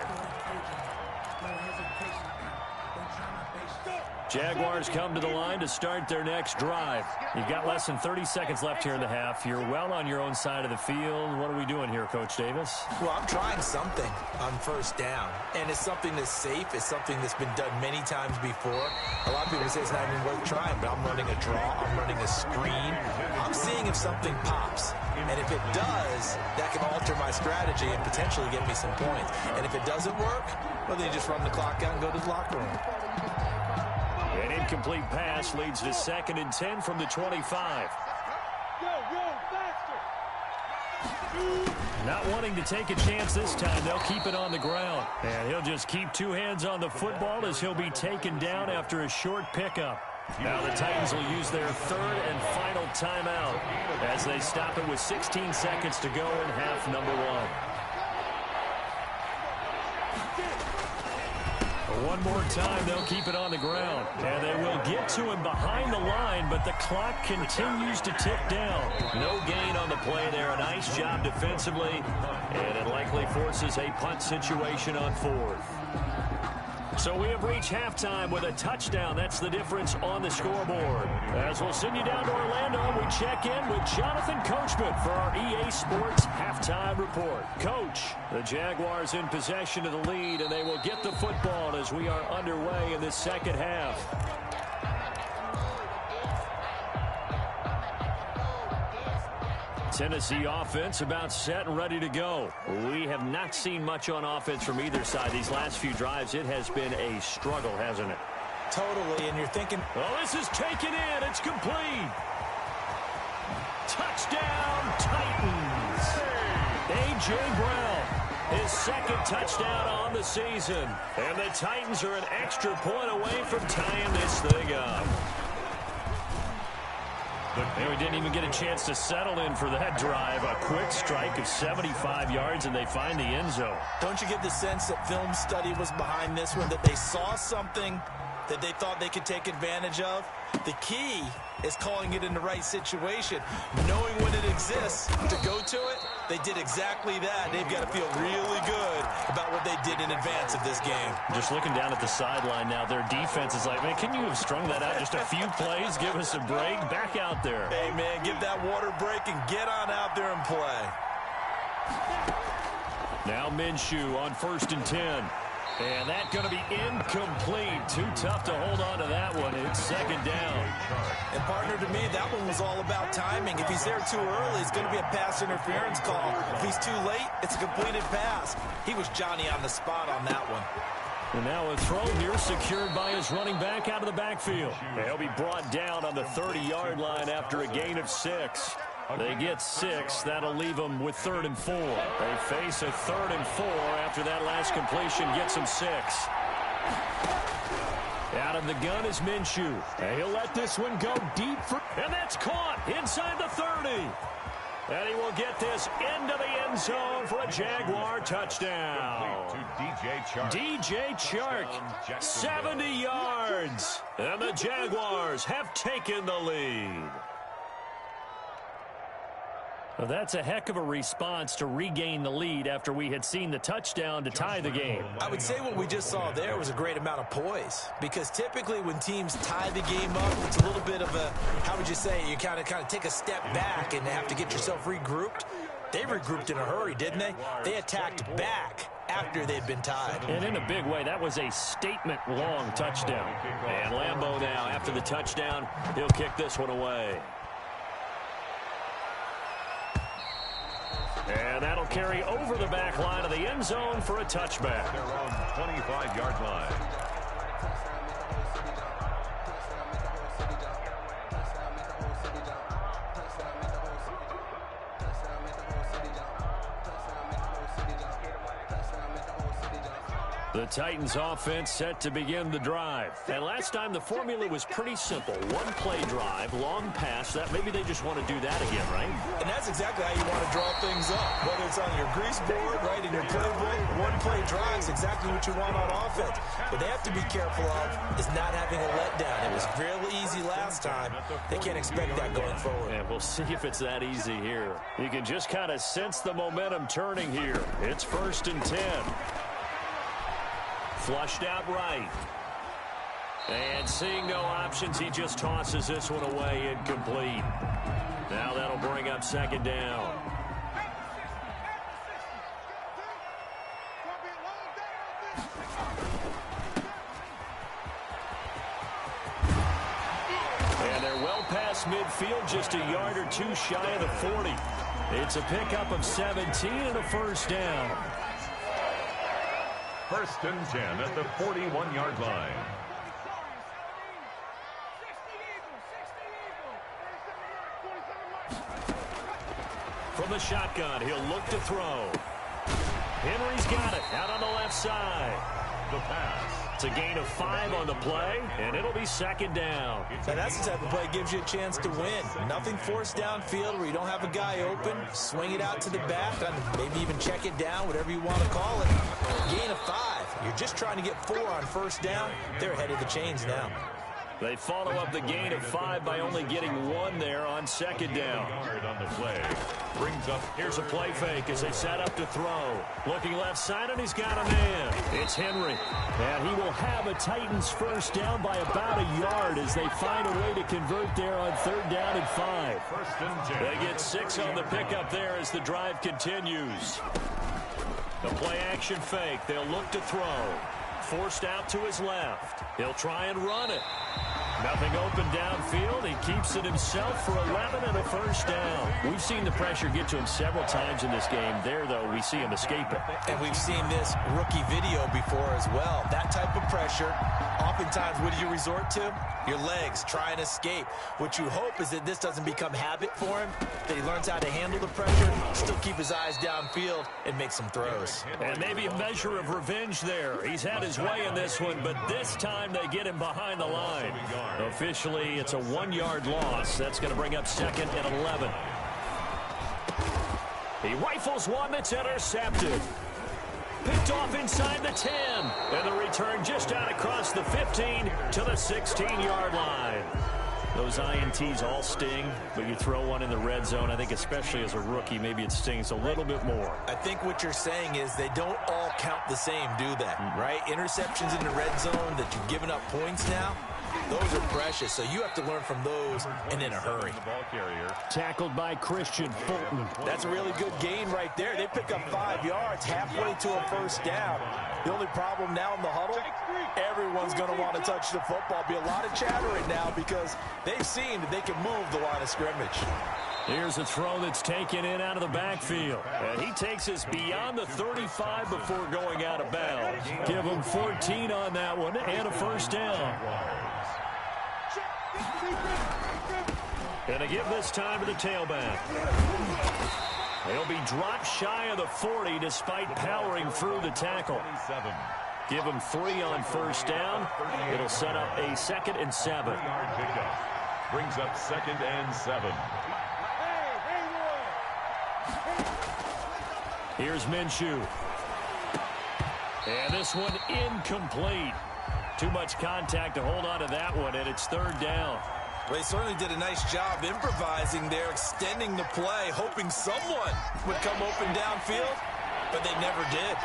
Speaker 1: Jaguars come to the line to start their next drive. You've got less than 30 seconds left here in the half. You're well on your own side of the field. What are we doing here, Coach Davis?
Speaker 3: Well, I'm trying something on first down, and it's something that's safe. It's something that's been done many times before. A lot of people say it's not even worth trying, but I'm running a draw. I'm running a screen. I'm seeing if something pops, and if it does, that can alter my strategy and potentially get me some points. And if it doesn't work, well, then you just run the clock out and go to the locker room.
Speaker 1: An incomplete pass leads to 2nd and 10 from the 25. Not wanting to take a chance this time, they'll keep it on the ground. And he'll just keep two hands on the football as he'll be taken down after a short pickup. Now the Titans will use their third and final timeout as they stop it with 16 seconds to go in half number one. One more time, they'll keep it on the ground. And they will get to him behind the line, but the clock continues to tick down. No gain on the play there. A nice job defensively, and it likely forces a punt situation on fourth. So we have reached halftime with a touchdown. That's the difference on the scoreboard. As we'll send you down to Orlando, we check in with Jonathan Coachman for our EA Sports Halftime Report. Coach, the Jaguars in possession of the lead, and they will get the football as we are underway in this second half. Tennessee offense about set and ready to go. We have not seen much on offense from either side. These last few drives, it has been a struggle, hasn't it?
Speaker 3: Totally, and you're thinking,
Speaker 1: oh, this is taken in. It's complete. Touchdown, Titans. A.J. Brown, his second touchdown on the season. And the Titans are an extra point away from tying this thing up. And we didn't even get a chance to settle in for that drive. A quick strike of 75 yards, and they find the end zone.
Speaker 3: Don't you get the sense that film study was behind this one, that they saw something that they thought they could take advantage of? The key is calling it in the right situation. Knowing when it exists to go to it, they did exactly that. They've got to feel really good about what they did in advance of this game.
Speaker 1: Just looking down at the sideline now, their defense is like, man, can you have strung that out just a few plays? Give us a break. Back out there.
Speaker 3: Hey, man, give that water break and get on out there and play.
Speaker 1: Now Minshew on 1st and 10. And that's going to be incomplete. Too tough to hold on to that one. It's second down.
Speaker 3: And, partner, to me, that one was all about timing. If he's there too early, it's going to be a pass interference call. If he's too late, it's a completed pass. He was Johnny on the spot on that one.
Speaker 1: And now a throw here secured by his running back out of the backfield. He'll be brought down on the 30-yard line after a gain of 6. They get 6. That'll leave them with 3rd and 4. They face a 3rd and 4 after that last completion gets them 6. Out of the gun is Minshew. And he'll let this one go deep. And that's caught inside the 30. And he will get this into the end zone for a Jaguar touchdown. DJ Chark, 70 yards. And the Jaguars have taken the lead. Well, that's a heck of a response to regain the lead after we had seen the touchdown to tie the game.
Speaker 3: I would say what we just saw there was a great amount of poise, because typically when teams tie the game up, it's a little bit of a, how would you say, you kind of take a step back and have to get yourself regrouped. They regrouped in a hurry, didn't they? They attacked back after they'd been tied.
Speaker 1: And in a big way, that was a statement-long touchdown. And Lambeau now, after the touchdown, he'll kick this one away. And that'll carry over the back line of the end zone for a touchback.
Speaker 2: Their own 25-yard line.
Speaker 1: The Titans offense set to begin the drive. And last time the formula was pretty simple. One play drive, long pass. That maybe they just want to do that again, right?
Speaker 3: And that's exactly how you want to draw things up. Whether it's on your grease board, right, in your playbook, one play drive is exactly what you want on offense. What they have to be careful of is not having a letdown. It was real easy last time. They can't expect that going forward.
Speaker 1: And we'll see if it's that easy here. You can just kind of sense the momentum turning here. It's 1st and 10. Flushed out right. And seeing no options, he just tosses this one away incomplete. Now that'll bring up 2nd down. And they're well past midfield, just a yard or two shy of the 40. It's a pickup of 17 and a 1st down.
Speaker 2: 1st and 10 at the 41-yard line.
Speaker 1: From the shotgun, he'll look to throw. Henry's got it out on the left side.
Speaker 2: The pass.
Speaker 1: It's a gain of 5 on the play, and it'll be second down.
Speaker 3: Now that's the type of play that gives you a chance to win. Nothing forced downfield where you don't have a guy open. Swing it out to the back, maybe even check it down, whatever you want to call it. Gain of 5. You're just trying to get 4 on first down. They're ahead of the chains now.
Speaker 1: They follow up the gain of 5 by only getting 1 there on second down.
Speaker 2: Yard on the play. Brings up.
Speaker 1: Here's a play fake as they set up to throw. Looking left side, and he's got a man. It's Henry. And he will have a Titans first down by about a yard as they find a way to convert there on third down and 5.
Speaker 2: First and 10.
Speaker 1: They get 6 on the pickup there as the drive continues. The play action fake. They'll look to throw. Forced out to his left. He'll try and run it. Nothing open downfield. He keeps it himself for 11 and a first down. We've seen the pressure get to him several times in this game. There, though, we see him escape it.
Speaker 3: And we've seen this rookie video before as well. That type of pressure, oftentimes, what do you resort to? Your legs, try and escape. What you hope is that this doesn't become habit for him, that he learns how to handle the pressure, still keep his eyes downfield, and make some throws.
Speaker 1: And maybe a measure of revenge there. He's had his way in this one, but this time they get him behind the line. Officially, it's a 1-yard loss. That's going to bring up second and 11. He rifles one that's intercepted. Picked off inside the 10. And the return just out across the 15 to the 16-yard line. Those INTs all sting, but you throw one in the red zone, I think especially as a rookie, maybe it stings a little bit more.
Speaker 3: I think what you're saying is they don't all count the same, do they? Right? Interceptions in the red zone that you've given up points now, those are precious, so you have to learn from those and in a hurry.
Speaker 1: Tackled by Christian Fulton.
Speaker 3: That's a really good gain right there. They pick up 5 yards halfway to a first down. The only problem now in the huddle, everyone's going to want to touch the football. Be a lot of chattering now because they've seen that they can move the line of scrimmage.
Speaker 1: Here's a throw that's taken in out of the backfield. And he takes us beyond the 35 before going out of bounds. Give him 14 on that one and a first down. Gonna give this time to the tailback. He'll be dropped shy of the 40 despite powering through the tackle. Give him 3 on first down. It'll set up a 2nd and 7.
Speaker 2: Brings up 2nd and 7.
Speaker 1: Here's Minshew. And this one incomplete. Too much contact to hold on to that one, and it's third down.
Speaker 3: Well, they certainly did a nice job improvising there, extending the play, hoping someone would come open downfield, but they never did.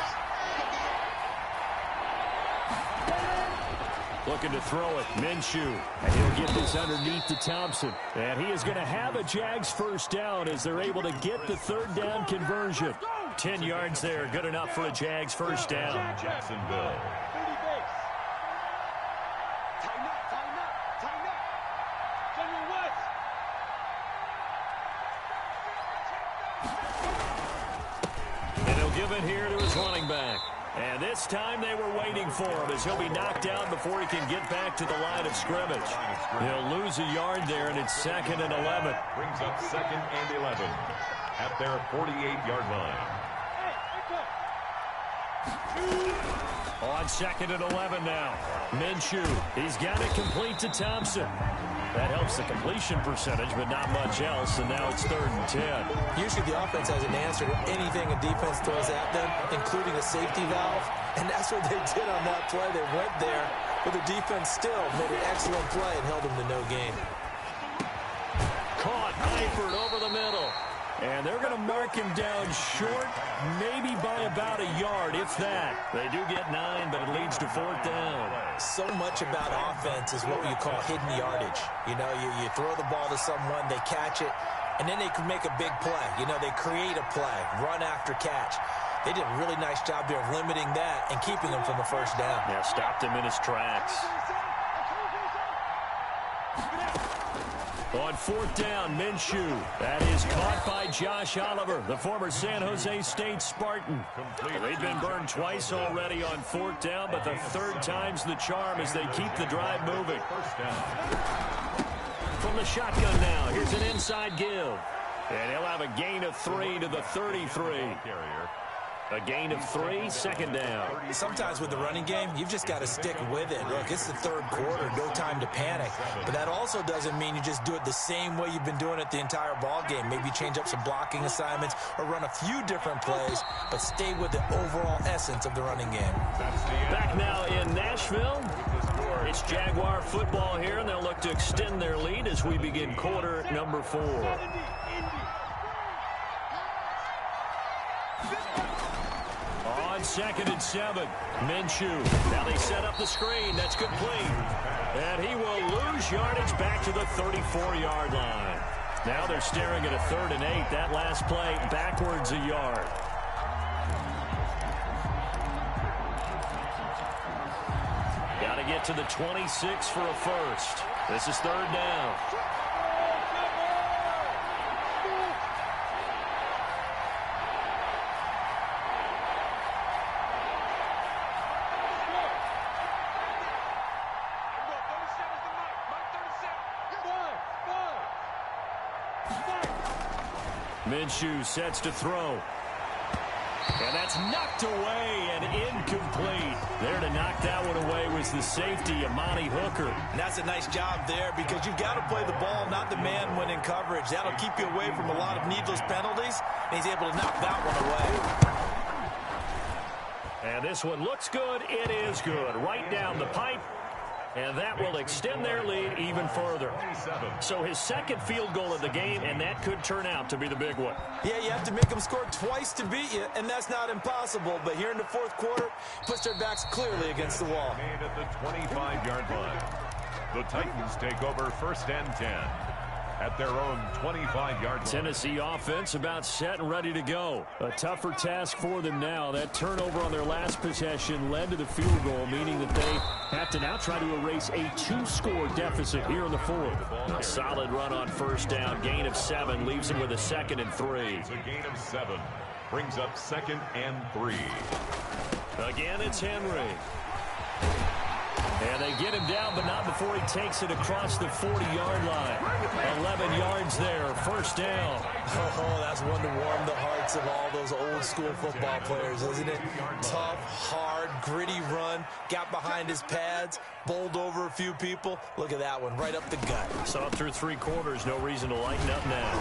Speaker 1: Looking to throw it, Minshew. And he'll get this underneath to Thompson. And he is going to have a Jags first down as they're able to get the third down conversion. 10 yards there, good enough for a Jags first down.
Speaker 2: Jacksonville.
Speaker 1: And he'll give it here to his running back. And this time they were waiting for him as he'll be knocked down before he can get back to the line of scrimmage. He'll lose a yard there, and it's 2nd and 11.
Speaker 2: Brings up 2nd and 11 at their 48-yard line.
Speaker 1: On 2nd and 11 now. Minshew, he's got it complete to Thompson. That helps the completion percentage, but not much else, and now it's 3rd and 10.
Speaker 3: Usually the offense has an answer to anything a defense throws at them, including a safety valve, and that's what they did on that play. They went there, but the defense still made an excellent play and held them to no gain.
Speaker 1: Caught Eifert over the middle. And they're going to mark him down short, maybe by about a yard, if that. They do get 9, but it leads to 4th down.
Speaker 3: So much about offense is what you call hidden yardage. You know, you throw the ball to someone, they catch it, and then they can make a big play. You know, they create a play, run after catch. They did a really nice job there of limiting that and keeping him from a first down.
Speaker 1: Yeah, stopped him in his tracks. On 4th down, Minshew. That is caught by Josh Oliver, the former San Jose State Spartan. They've been burned twice already on 4th down, but the 3rd time's the charm as they keep the drive moving. From the shotgun now, here's an inside give. And he'll have a gain of 3 to the 33. A gain of 3, second down.
Speaker 3: Sometimes with the running game, you've just got to stick with it. Look, it's the third quarter, no time to panic. But that also doesn't mean you just do it the same way you've been doing it the entire ball game. Maybe change up some blocking assignments or run a few different plays, but stay with the overall essence of the running game.
Speaker 1: Back now in Nashville. It's Jaguar football here, and they'll look to extend their lead as we begin quarter number 4. On 2nd and 7, Minshew. Now they set up the screen. That's complete. And he will lose yardage back to the 34-yard line. Now they're staring at a 3rd and 8. That last play backwards a yard. Got to get to the 26 for a first. This is 3rd down. Minshew sets to throw. And that's knocked away and incomplete. There to knock that one away was the safety, Amani Hooker.
Speaker 3: And that's a nice job there because you've got to play the ball, not the man when in coverage. That'll keep you away from a lot of needless penalties, and he's able to knock that one away.
Speaker 1: And this one looks good. It is good. Right down the pipe. And that will extend their lead even further. So his second field goal of the game, and that could turn out to be the big one.
Speaker 3: Yeah, you have to make them score twice to beat you, and that's not impossible. But here in the 4th quarter, puts their backs clearly against the wall.
Speaker 2: Made at the 25-yard line. The Titans take over 1st and 10 at their own 25-yard line.
Speaker 1: Tennessee offense about set and ready to go. A tougher task for them now. That turnover on their last possession led to the field goal, meaning that they have to now try to erase a 2-score deficit here in the 4th. A solid run on 1st down. Gain of 7 leaves them with a 2nd and 3.
Speaker 2: It's a gain of 7. Brings up 2nd and 3.
Speaker 1: Again, it's Henry. And they get him down, but not before he takes it across the 40-yard line. 11 yards there, 1st down.
Speaker 3: Oh, that's one to warm the hearts of all those old-school football players, isn't it? Tough, hard, gritty run, got behind his pads, bowled over a few people. Look at that one, right up the gut.
Speaker 1: So up through 3 quarters, no reason to lighten up now.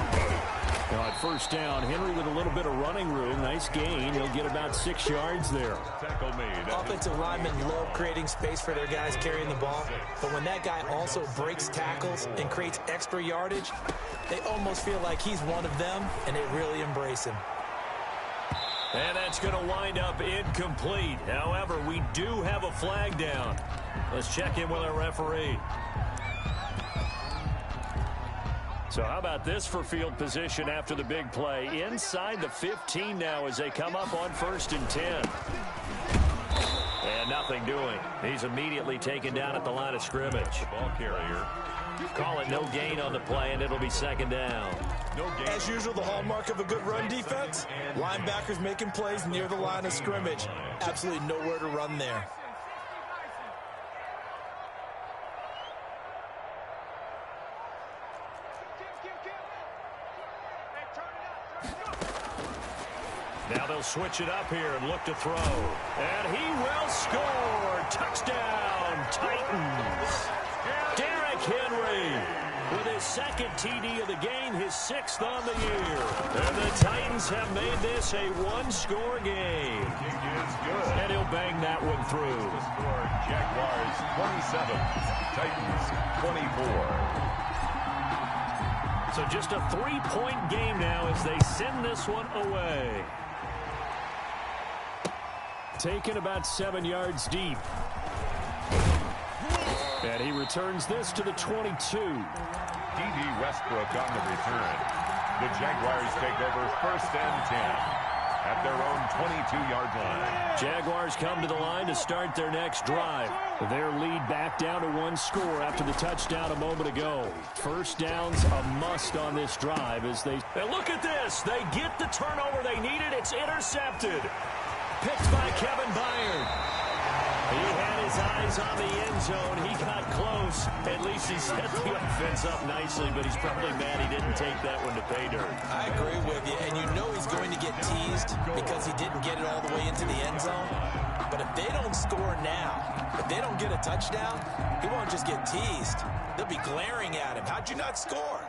Speaker 1: Now at 1st down, Henry with a little bit of running room. Nice gain. He'll get about 6 yards there.
Speaker 2: Tackle made.
Speaker 3: Offensive linemen love creating space for their guys carrying the ball, but when that guy also breaks tackles and creates extra yardage, they almost feel like he's one of them, and they really embrace him.
Speaker 1: And that's going to wind up incomplete. However, we do have a flag down. Let's check in with our referee. So how about this for field position after the big play? Inside the 15 now as they come up on 1st and 10. And nothing doing. He's immediately taken down at the line of scrimmage.
Speaker 2: Ball carrier.
Speaker 1: Call it no gain on the play, and it'll be 2nd down.
Speaker 2: No gain.
Speaker 3: As usual, the hallmark of a good run defense, linebackers making plays near the line of scrimmage. Absolutely nowhere to run there.
Speaker 1: Now they'll switch it up here and look to throw. And he will score. Touchdown, Titans. Derrick Henry with his 2nd TD of the game, his 6th on the year. And the Titans have made this a 1-score game. And he'll bang that one through.
Speaker 2: The score, Jaguars 27, Titans 24.
Speaker 1: So just a 3-point game now as they send this one away. Taken about 7 yards deep. And he returns this to the 22.
Speaker 2: D.D. Westbrook on the return. The Jaguars take over 1st and 10 at their own 22-yard line.
Speaker 1: Jaguars come to the line to start their next drive. Their lead back down to 1 score after the touchdown a moment ago. 1st down's a must on this drive as they... And look at this. They get the turnover they needed. It's intercepted. Picked by Kevin Byard. He had his eyes on the end zone. He got close. At least he set the offense up nicely, but he's probably mad he didn't take that one to pay dirt.
Speaker 3: I agree with you, and you know he's going to get teased because he didn't get it all the way into the end zone. But if they don't score now, if they don't get a touchdown, he won't just get teased. They'll be glaring at him. How'd you not score?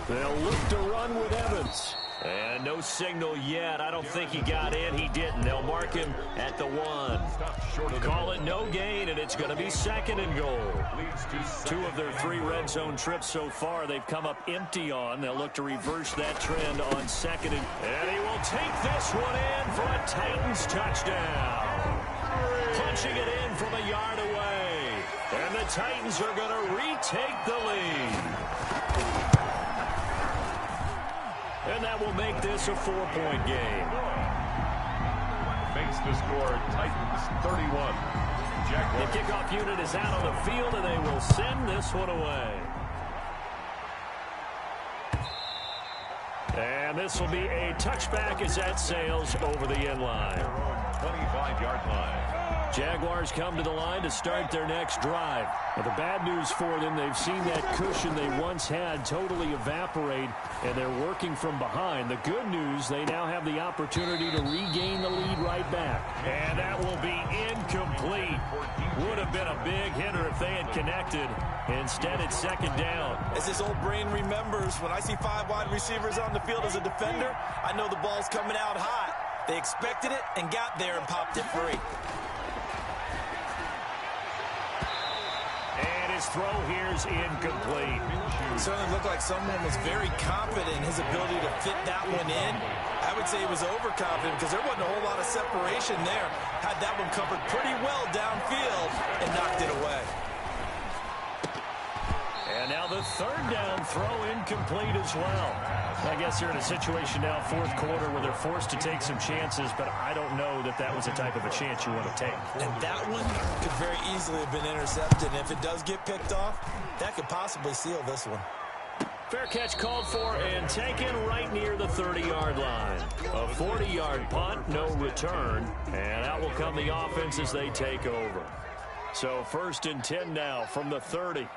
Speaker 1: They'll look to run with Evans. And no signal yet. I don't think he got in. He didn't. They'll mark him at the 1. Call it no gain, and it's going to be 2nd and goal. 2 of their 3 red zone trips so far they've come up empty on. They'll look to reverse that trend on 2nd. And he will take this one in for a Titans touchdown. Punching it in from a yard away. And the Titans are going to retake the lead. And that will make this a 4-point game.
Speaker 2: Makes the score Titans 31. Jaguars.
Speaker 1: The kickoff unit is out on the field, and they will send this one away. And this will be a touchback as that sails over the end line.
Speaker 2: 25-yard line.
Speaker 1: Jaguars come to the line to start their next drive. Now, the bad news for them, they've seen that cushion they once had totally evaporate, and they're working from behind. The good news, they now have the opportunity to regain the lead right back. And that will be incomplete. Would have been a big hitter if they had connected. Instead, it's 2nd down.
Speaker 3: As his old brain remembers, when I see 5 wide receivers on the field as a defender, I know the ball's coming out hot. They expected it and got there and popped it free.
Speaker 1: His throw here's incomplete.
Speaker 3: It certainly looked like someone was very confident in his ability to fit that one in. I would say he was overconfident because there wasn't a whole lot of separation there. Had that one covered pretty well downfield and knocked it away.
Speaker 1: And now the 3rd down throw incomplete as well. I guess they're in a situation now, 4th quarter, where they're forced to take some chances, but I don't know that that was the type of a chance you want to take.
Speaker 3: And that one could very easily have been intercepted. And if it does get picked off, that could possibly seal this one.
Speaker 1: Fair catch called for and taken right near the 30-yard line. A 40-yard punt, no return, and out will come the offense as they take over. So 1st and 10 now from the 30.